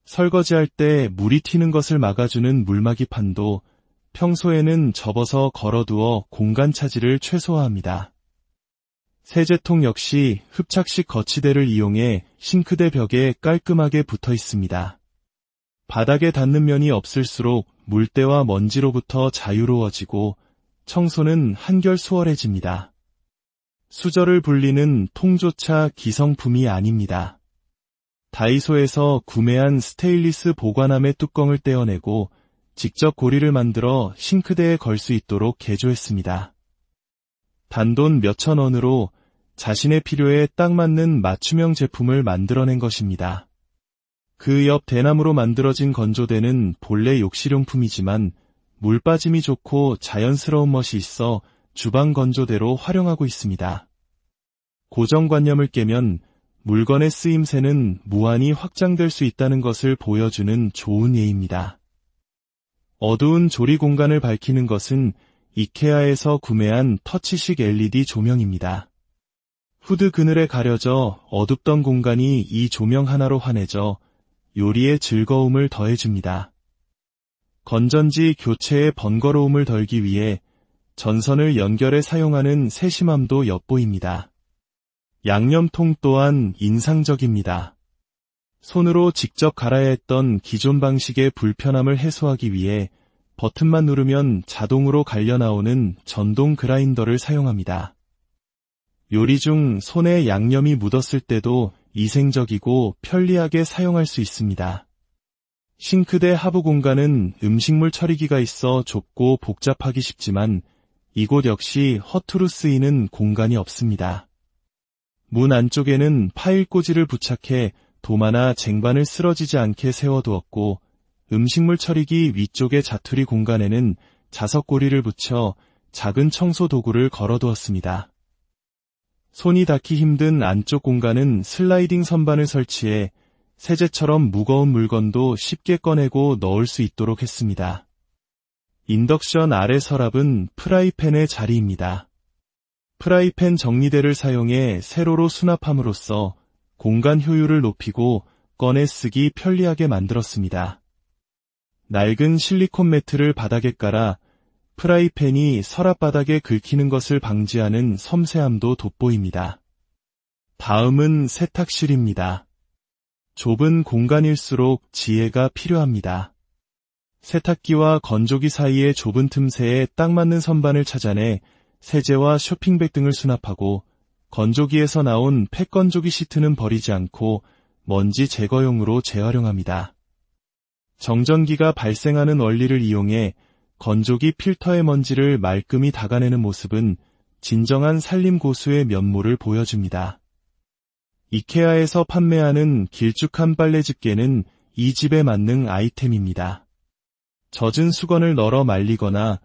설거지할 때 물이 튀는 것을 막아주는 물막이판도 평소에는 접어서 걸어두어 공간 차지를 최소화합니다. 세제통 역시 흡착식 거치대를 이용해 싱크대 벽에 깔끔하게 붙어 있습니다. 바닥에 닿는 면이 없을수록 물때와 먼지로부터 자유로워지고 청소는 한결 수월해집니다. 수저를 불리는 통조차 기성품이 아닙니다. 다이소에서 구매한 스테인리스 보관함의 뚜껑을 떼어내고 직접 고리를 만들어 싱크대에 걸 수 있도록 개조했습니다. 단돈 몇천 원으로 자신의 필요에 딱 맞는 맞춤형 제품을 만들어낸 것입니다. 그 옆 대나무로 만들어진 건조대는 본래 욕실용품이지만 물 빠짐이 좋고 자연스러운 멋이 있어 주방 건조대로 활용하고 있습니다. 고정관념을 깨면 물건의 쓰임새는 무한히 확장될 수 있다는 것을 보여주는 좋은 예입니다. 어두운 조리 공간을 밝히는 것은 이케아에서 구매한 터치식 LED 조명입니다. 후드 그늘에 가려져 어둡던 공간이 이 조명 하나로 환해져 요리의 즐거움을 더해줍니다. 건전지 교체의 번거로움을 덜기 위해 전선을 연결해 사용하는 세심함도 엿보입니다. 양념통 또한 인상적입니다. 손으로 직접 갈아야 했던 기존 방식의 불편함을 해소하기 위해 버튼만 누르면 자동으로 갈려 나오는 전동 그라인더를 사용합니다. 요리 중 손에 양념이 묻었을 때도 위생적이고 편리하게 사용할 수 있습니다. 싱크대 하부 공간은 음식물 처리기가 있어 좁고 복잡하기 쉽지만 이곳 역시 허투루 쓰이는 공간이 없습니다. 문 안쪽에는 파일 꽂이를 부착해 도마나 쟁반을 쓰러지지 않게 세워두었고 음식물 처리기 위쪽의 자투리 공간에는 자석고리를 붙여 작은 청소 도구를 걸어두었습니다. 손이 닿기 힘든 안쪽 공간은 슬라이딩 선반을 설치해 세제처럼 무거운 물건도 쉽게 꺼내고 넣을 수 있도록 했습니다. 인덕션 아래 서랍은 프라이팬의 자리입니다. 프라이팬 정리대를 사용해 세로로 수납함으로써 공간 효율을 높이고 꺼내 쓰기 편리하게 만들었습니다. 낡은 실리콘 매트를 바닥에 깔아 프라이팬이 서랍 바닥에 긁히는 것을 방지하는 섬세함도 돋보입니다. 다음은 세탁실입니다. 좁은 공간일수록 지혜가 필요합니다. 세탁기와 건조기 사이의 좁은 틈새에 딱 맞는 선반을 찾아내 세제와 쇼핑백 등을 수납하고 건조기에서 나온 팩건조기 시트는 버리지 않고 먼지 제거용으로 재활용합니다. 정전기가 발생하는 원리를 이용해 건조기 필터의 먼지를 말끔히 닦아내는 모습은 진정한 산림 고수의 면모를 보여줍니다. 이케아에서 판매하는 길쭉한 빨래 집게는 이 집에 맞는 아이템입니다. 젖은 수건을 널어 말리거나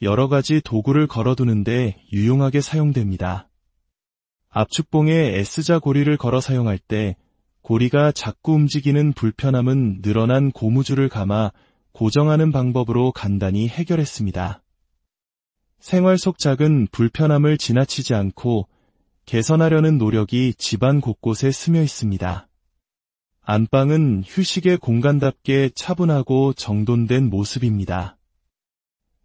여러 가지 도구를 걸어두는데 유용하게 사용됩니다. 압축봉에 S자 고리를 걸어 사용할 때 고리가 자꾸 움직이는 불편함은 늘어난 고무줄을 감아 고정하는 방법으로 간단히 해결했습니다. 생활 속 작은 불편함을 지나치지 않고 개선하려는 노력이 집안 곳곳에 스며 있습니다. 안방은 휴식의 공간답게 차분하고 정돈된 모습입니다.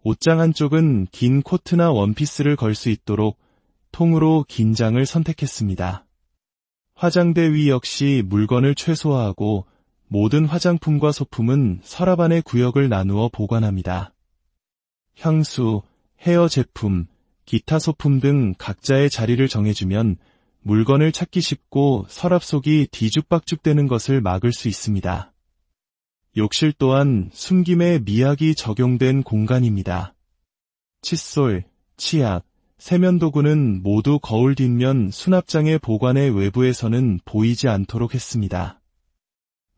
옷장 한쪽은 긴 코트나 원피스를 걸 수 있도록 통으로 긴 장을 선택했습니다. 화장대 위 역시 물건을 최소화하고 모든 화장품과 소품은 서랍 안에 구역을 나누어 보관합니다. 향수, 헤어 제품, 기타 소품 등 각자의 자리를 정해주면 물건을 찾기 쉽고 서랍 속이 뒤죽박죽되는 것을 막을 수 있습니다. 욕실 또한 숨김에 미학이 적용된 공간입니다. 칫솔, 치약, 세면도구는 모두 거울 뒷면 수납장의 보관의 외부에서는 보이지 않도록 했습니다.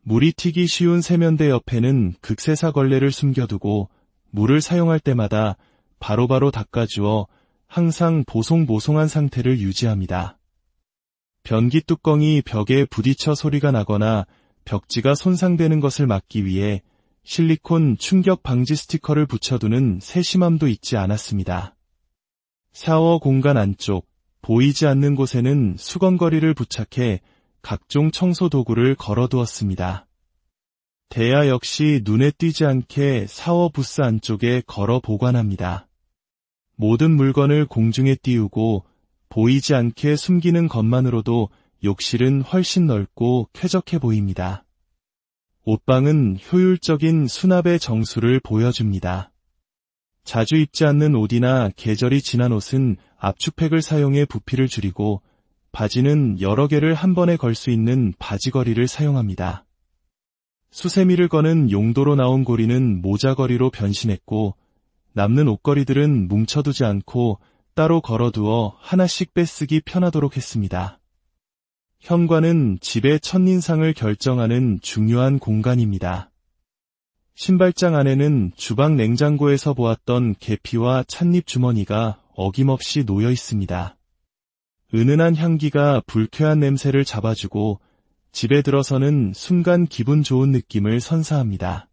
물이 튀기 쉬운 세면대 옆에는 극세사 걸레를 숨겨두고 물을 사용할 때마다 바로바로 닦아주어 항상 보송보송한 상태를 유지합니다. 변기 뚜껑이 벽에 부딪혀 소리가 나거나 벽지가 손상되는 것을 막기 위해 실리콘 충격 방지 스티커를 붙여두는 세심함도 잊지 않았습니다. 샤워 공간 안쪽, 보이지 않는 곳에는 수건거리를 부착해 각종 청소 도구를 걸어두었습니다. 대야 역시 눈에 띄지 않게 샤워 부스 안쪽에 걸어 보관합니다. 모든 물건을 공중에 띄우고 보이지 않게 숨기는 것만으로도 욕실은 훨씬 넓고 쾌적해 보입니다. 옷방은 효율적인 수납의 정수를 보여줍니다. 자주 입지 않는 옷이나 계절이 지난 옷은 압축팩을 사용해 부피를 줄이고 바지는 여러 개를 한 번에 걸 수 있는 바지걸이를 사용합니다. 수세미를 거는 용도로 나온 고리는 모자걸이로 변신했고 남는 옷걸이들은 뭉쳐두지 않고 따로 걸어두어 하나씩 빼쓰기 편하도록 했습니다. 현관은 집의 첫인상을 결정하는 중요한 공간입니다. 신발장 안에는 주방 냉장고에서 보았던 계피와 찻잎 주머니가 어김없이 놓여 있습니다. 은은한 향기가 불쾌한 냄새를 잡아주고 집에 들어서는 순간 기분 좋은 느낌을 선사합니다.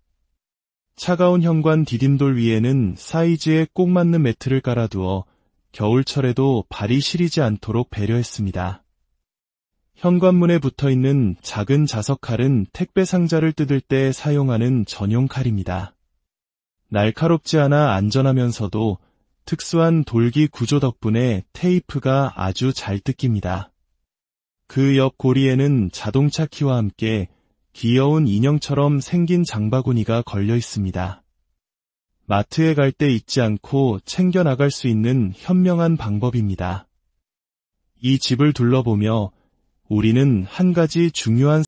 차가운 현관 디딤돌 위에는 사이즈에 꼭 맞는 매트를 깔아두어 겨울철에도 발이 시리지 않도록 배려했습니다. 현관문에 붙어있는 작은 자석칼은 택배 상자를 뜯을 때 사용하는 전용 칼입니다. 날카롭지 않아 안전하면서도 특수한 돌기 구조 덕분에 테이프가 아주 잘 뜯깁니다. 그 옆 고리에는 자동차 키와 함께 귀여운 인형처럼 생긴 장바구니가 걸려 있습니다. 마트에 갈 때 잊지 않고 챙겨 나갈 수 있는 현명한 방법입니다. 이 집을 둘러보며 우리는 한 가지 중요한